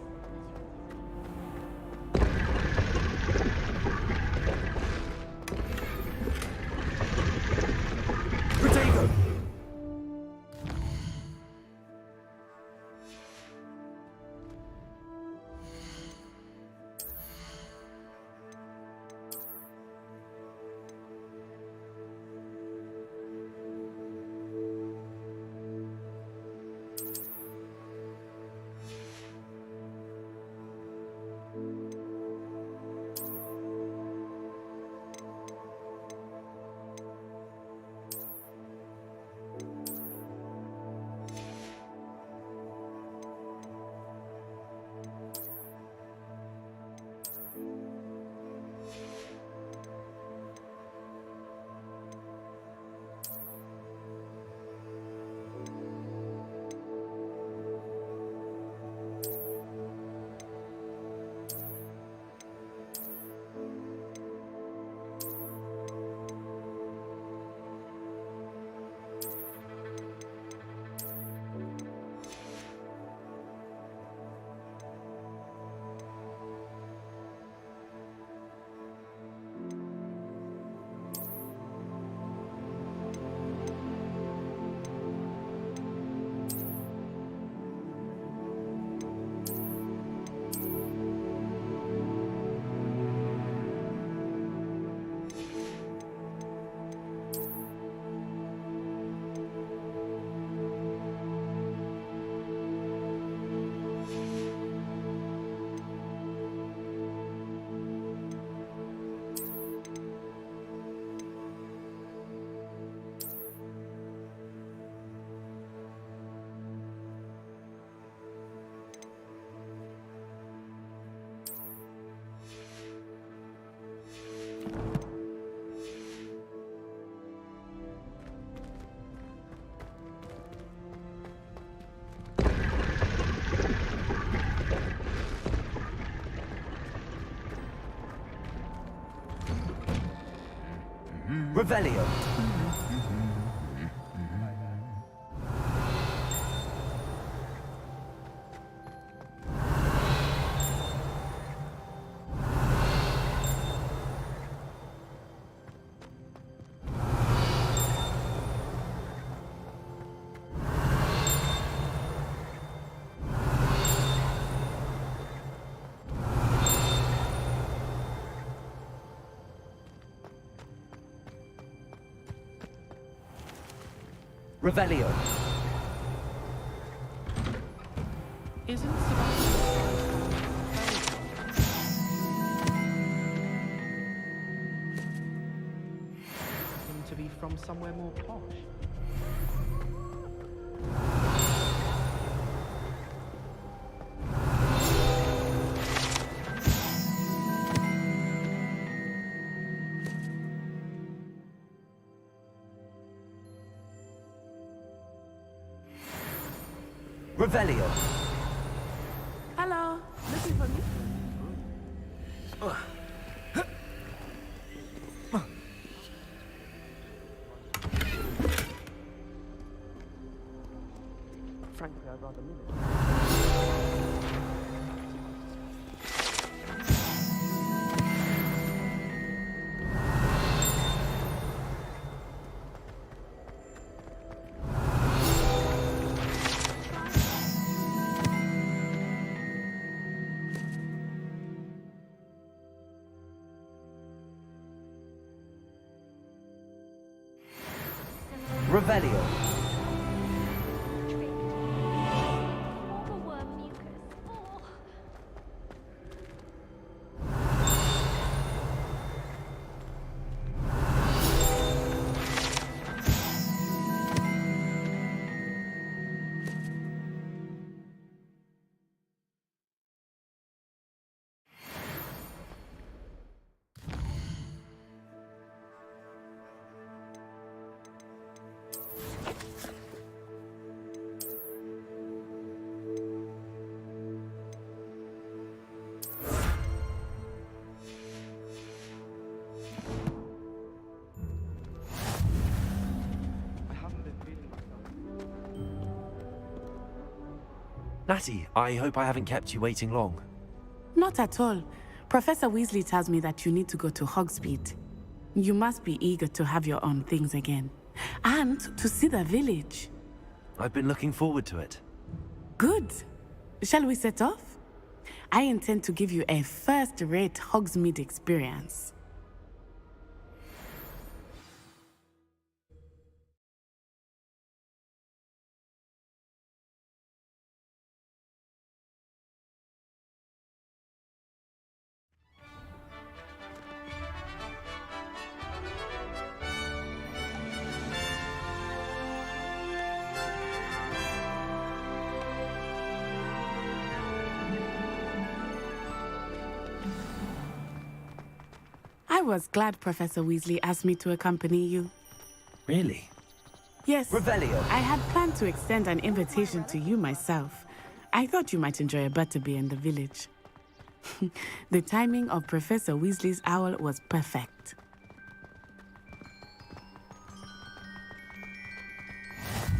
Potato. Revelio. Revelio. Isn't Sebastian him to be from somewhere more posh? Revelio. Hello. Looking for me? Frankly, I'd rather limit. Revelio. Overworm mucus. Oh. Natty, I hope I haven't kept you waiting long. Not at all. Professor Weasley tells me that you need to go to Hogsmeade. You must be eager to have your own things again. And to see the village. I've been looking forward to it. Good. Shall we set off? I intend to give you a first-rate Hogsmeade experience. I was glad Professor Weasley asked me to accompany you. Really? Yes. Revelio. I had planned to extend an invitation to you myself. I thought you might enjoy a butterbeer in the village. The timing of Professor Weasley's owl was perfect.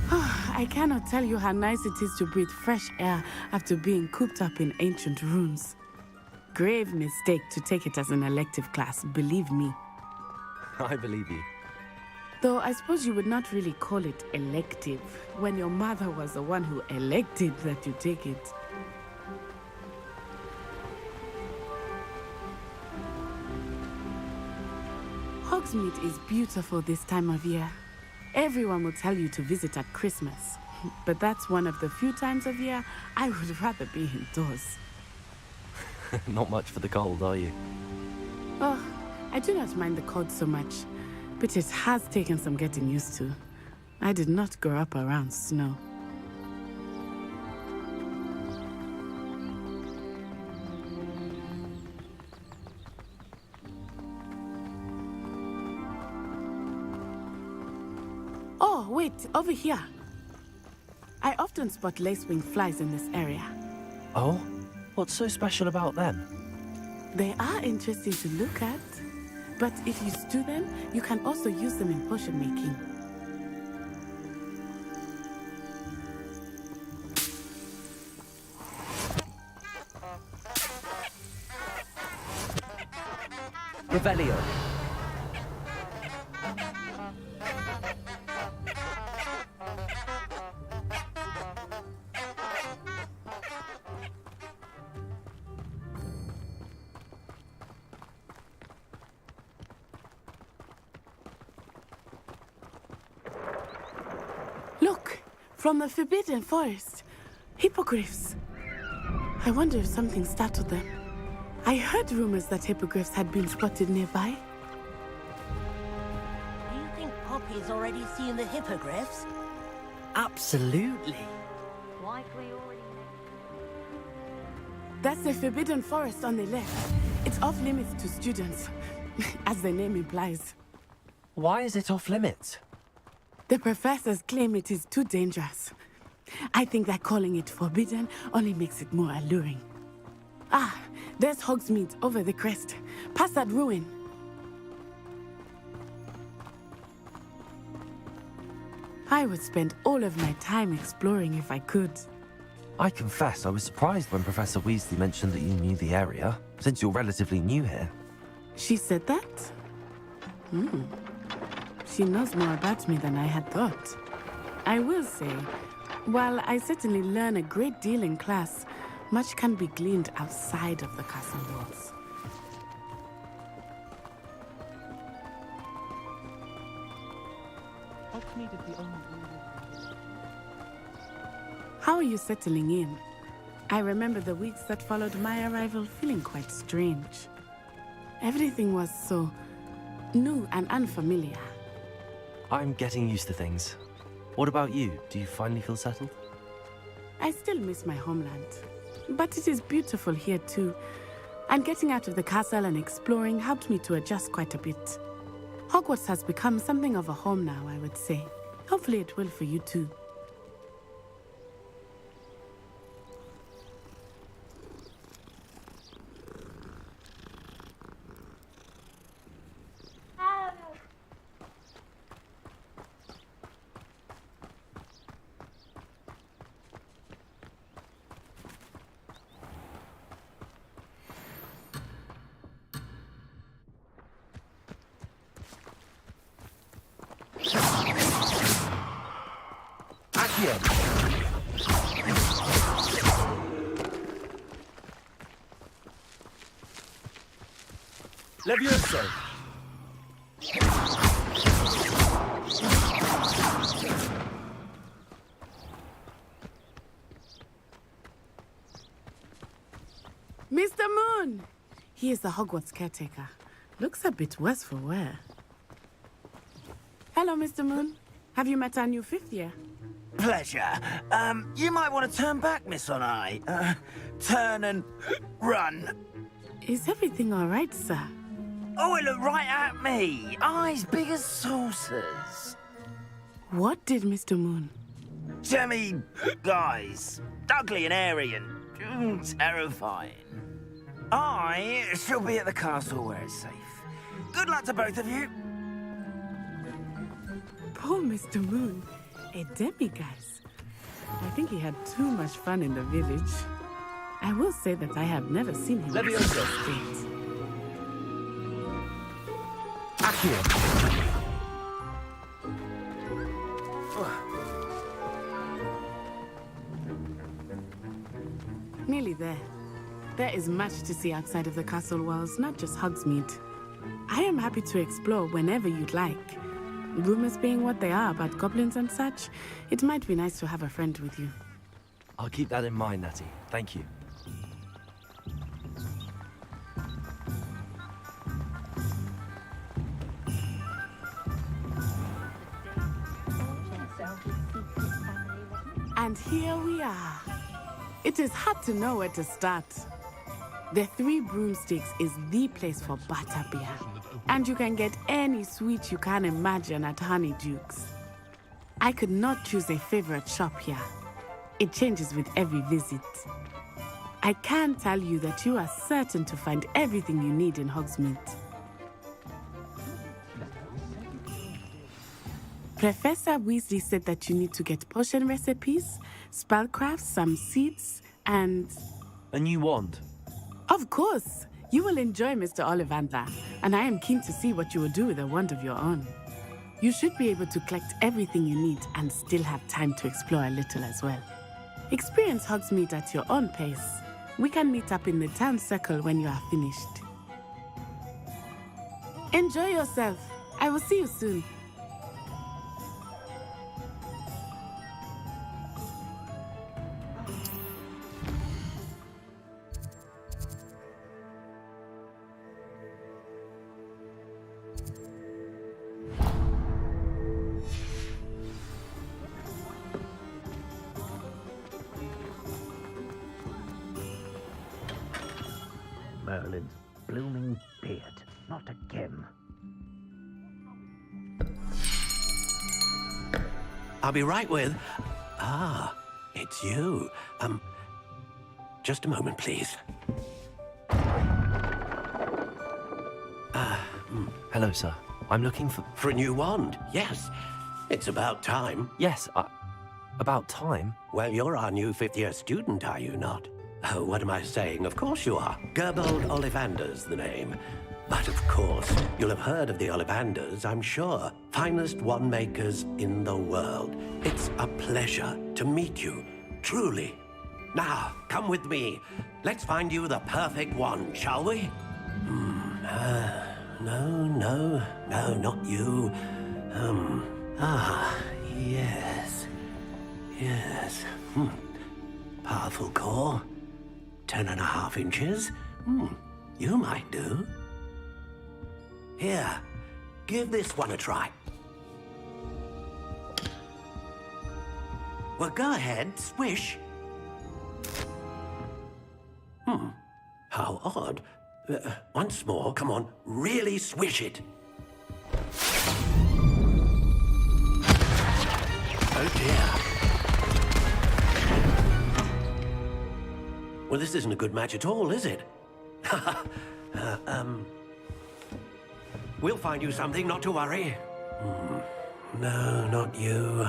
I cannot tell you how nice it is to breathe fresh air after being cooped up in ancient rooms. Grave mistake to take it as an elective class, believe me. I believe you. Though I suppose you would not really call it elective when your mother was the one who elected that you take it. Hogsmeade is beautiful this time of year. Everyone will tell you to visit at Christmas, but that's one of the few times of year I would rather be indoors. Not much for the cold, are you? Oh, I do not mind the cold so much, but it has taken some getting used to. I did not grow up around snow. Oh, wait, over here. I often spot lacewing flies in this area. Oh? What's so special about them? They are interesting to look at. But if you stew them, you can also use them in potion making. Revelio. Look, from the Forbidden Forest. Hippogriffs. I wonder if something startled them. I heard rumors that hippogriffs had been spotted nearby. Do you think Poppy's already seen the hippogriffs? Absolutely. Like we already That's the Forbidden Forest on the left. It's off limits to students, as the name implies. Why is it off limits? The professors claim it is too dangerous. I think that calling it forbidden only makes it more alluring. Ah, there's Hogsmeade over the crest, past that ruin. I would spend all of my time exploring if I could. I confess I was surprised when Professor Weasley mentioned that you knew the area, since you're relatively new here. She said that? She knows more about me than I had thought. I will say, while I certainly learn a great deal in class, much can be gleaned outside of the castle walls. Hogsmeade is the only How are you settling in? I remember the weeks that followed my arrival feeling quite strange. Everything was so new and unfamiliar. I'm getting used to things. What about you? Do you finally feel settled? I still miss my homeland, but it is beautiful here too. And getting out of the castle and exploring helped me to adjust quite a bit. Hogwarts has become something of a home now, I would say. Hopefully it will for you too. Levioso! Mr. Moon! He is the Hogwarts caretaker. Looks a bit worse for wear. Hello, Mr. Moon. Have you met our new fifth year? Pleasure. You might want to turn back, Miss On-Eye. Turn and run. Is everything all right, sir? Oh, it looked right at me. Eyes big as saucers. What did Mr. Moon? Jemmy, guys. Ugly and airy and terrifying. I shall be at the castle where it's safe. Good luck to both of you. Poor Mr. Moon. A demiguise. I think he had too much fun in the village. I will say that I have never seen him in such a state. Accio! Nearly there. There is much to see outside of the castle walls, not just Hogsmeade. I am happy to explore whenever you'd like. Rumors being what they are about goblins and such, it might be nice to have a friend with you. I'll keep that in mind, Natty. Thank you. And here we are. It is hard to know where to start. The Three Broomsticks is the place for butterbeer. And you can get any sweet you can imagine at Honeydukes. I could not choose a favorite shop here. It changes with every visit. I can tell you that you are certain to find everything you need in Hogsmeade. Professor Weasley said that you need to get potion recipes, spellcraft, some seeds, and... A new wand. Of course! You will enjoy Mr. Ollivander, and I am keen to see what you will do with a wand of your own. You should be able to collect everything you need and still have time to explore a little as well. Experience Hogsmeade at your own pace. We can meet up in the town circle when you are finished. Enjoy yourself. I will see you soon. Merlin's blooming beard. Not again. I'll be right with... Ah, it's you. Just a moment, please. Hello, sir. I'm looking for... For a new wand, yes. It's about time. Yes, about time? Well, you're our new fifth-year student, are you not? Oh, what am I saying? Of course you are. Gerbold Ollivander's the name. But of course, you'll have heard of the Ollivanders, I'm sure. Finest wand makers in the world. It's a pleasure to meet you, truly. Now, come with me. Let's find you the perfect wand, shall we? No, not you. Yes. Powerful core. 10.5 inches. You might do. Here, give this one a try. Well, go ahead, swish. How odd. Once more, come on, really swish it. Oh dear. Well, this isn't a good match at all, is it? We'll find you something, not to worry. No, not you.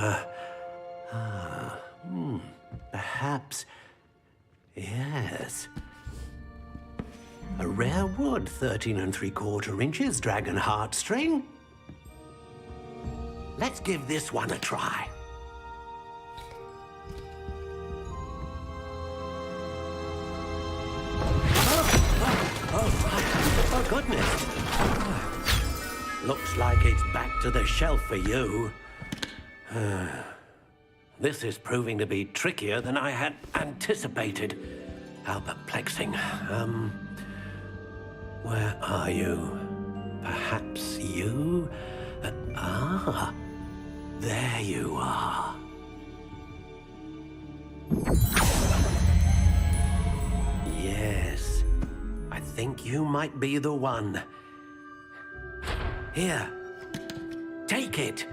Perhaps... Yes. A rare wood, 13 3/4 inches, dragon heartstring. Let's give this one a try. Oh, goodness. Looks like it's back to the shelf for you. This is proving to be trickier than I had anticipated. How perplexing. Where are you? Perhaps you? There you are. Yes. I think you might be the one. Here. Take it.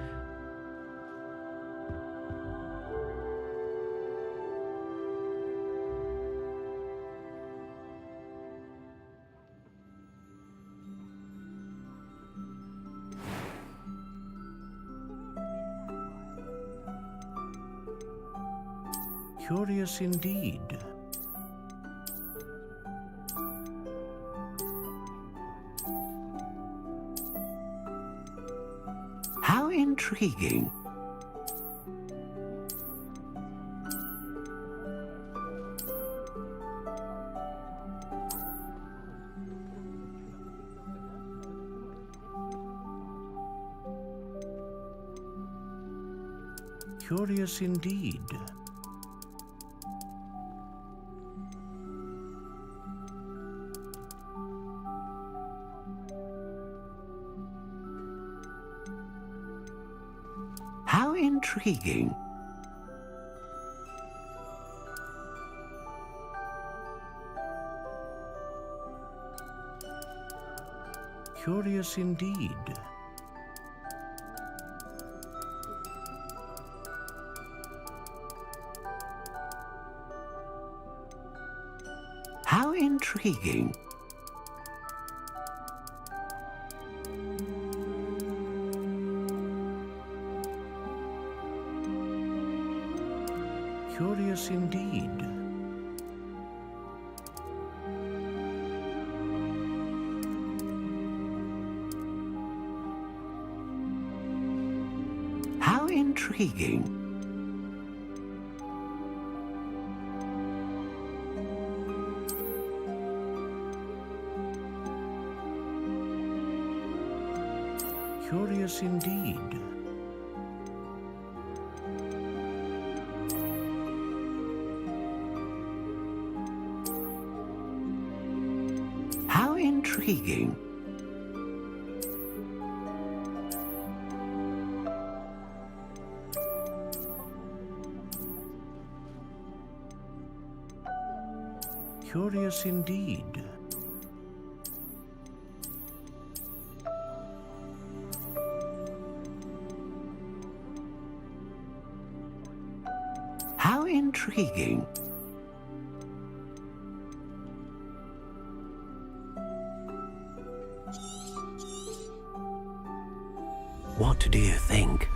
Curious indeed. How intriguing. Curious indeed. How intriguing. Curious indeed. How intriguing. indeed. How intriguing. Curious indeed. How intriguing. Curious indeed. How intriguing. What do you think?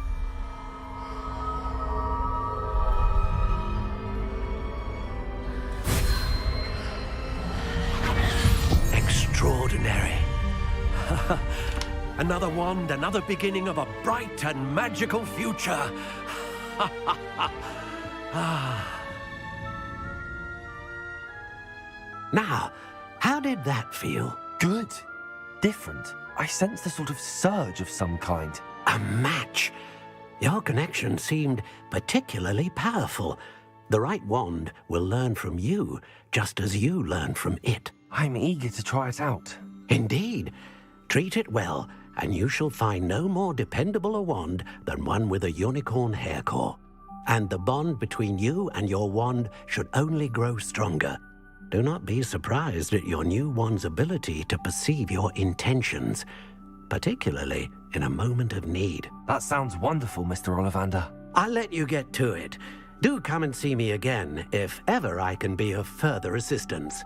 Extraordinary. Another wand, another beginning of a bright and magical future. Now, how did that feel? Good. Different. I sensed a sort of surge of some kind. A match. Your connection seemed particularly powerful. The right wand will learn from you, just as you learn from it. I'm eager to try it out. Indeed. Treat it well, and you shall find no more dependable a wand than one with a unicorn hair core. And the bond between you and your wand should only grow stronger. Do not be surprised at your new wand's ability to perceive your intentions, particularly in a moment of need. That sounds wonderful, Mr. Ollivander. I'll let you get to it. Do come and see me again if ever I can be of further assistance.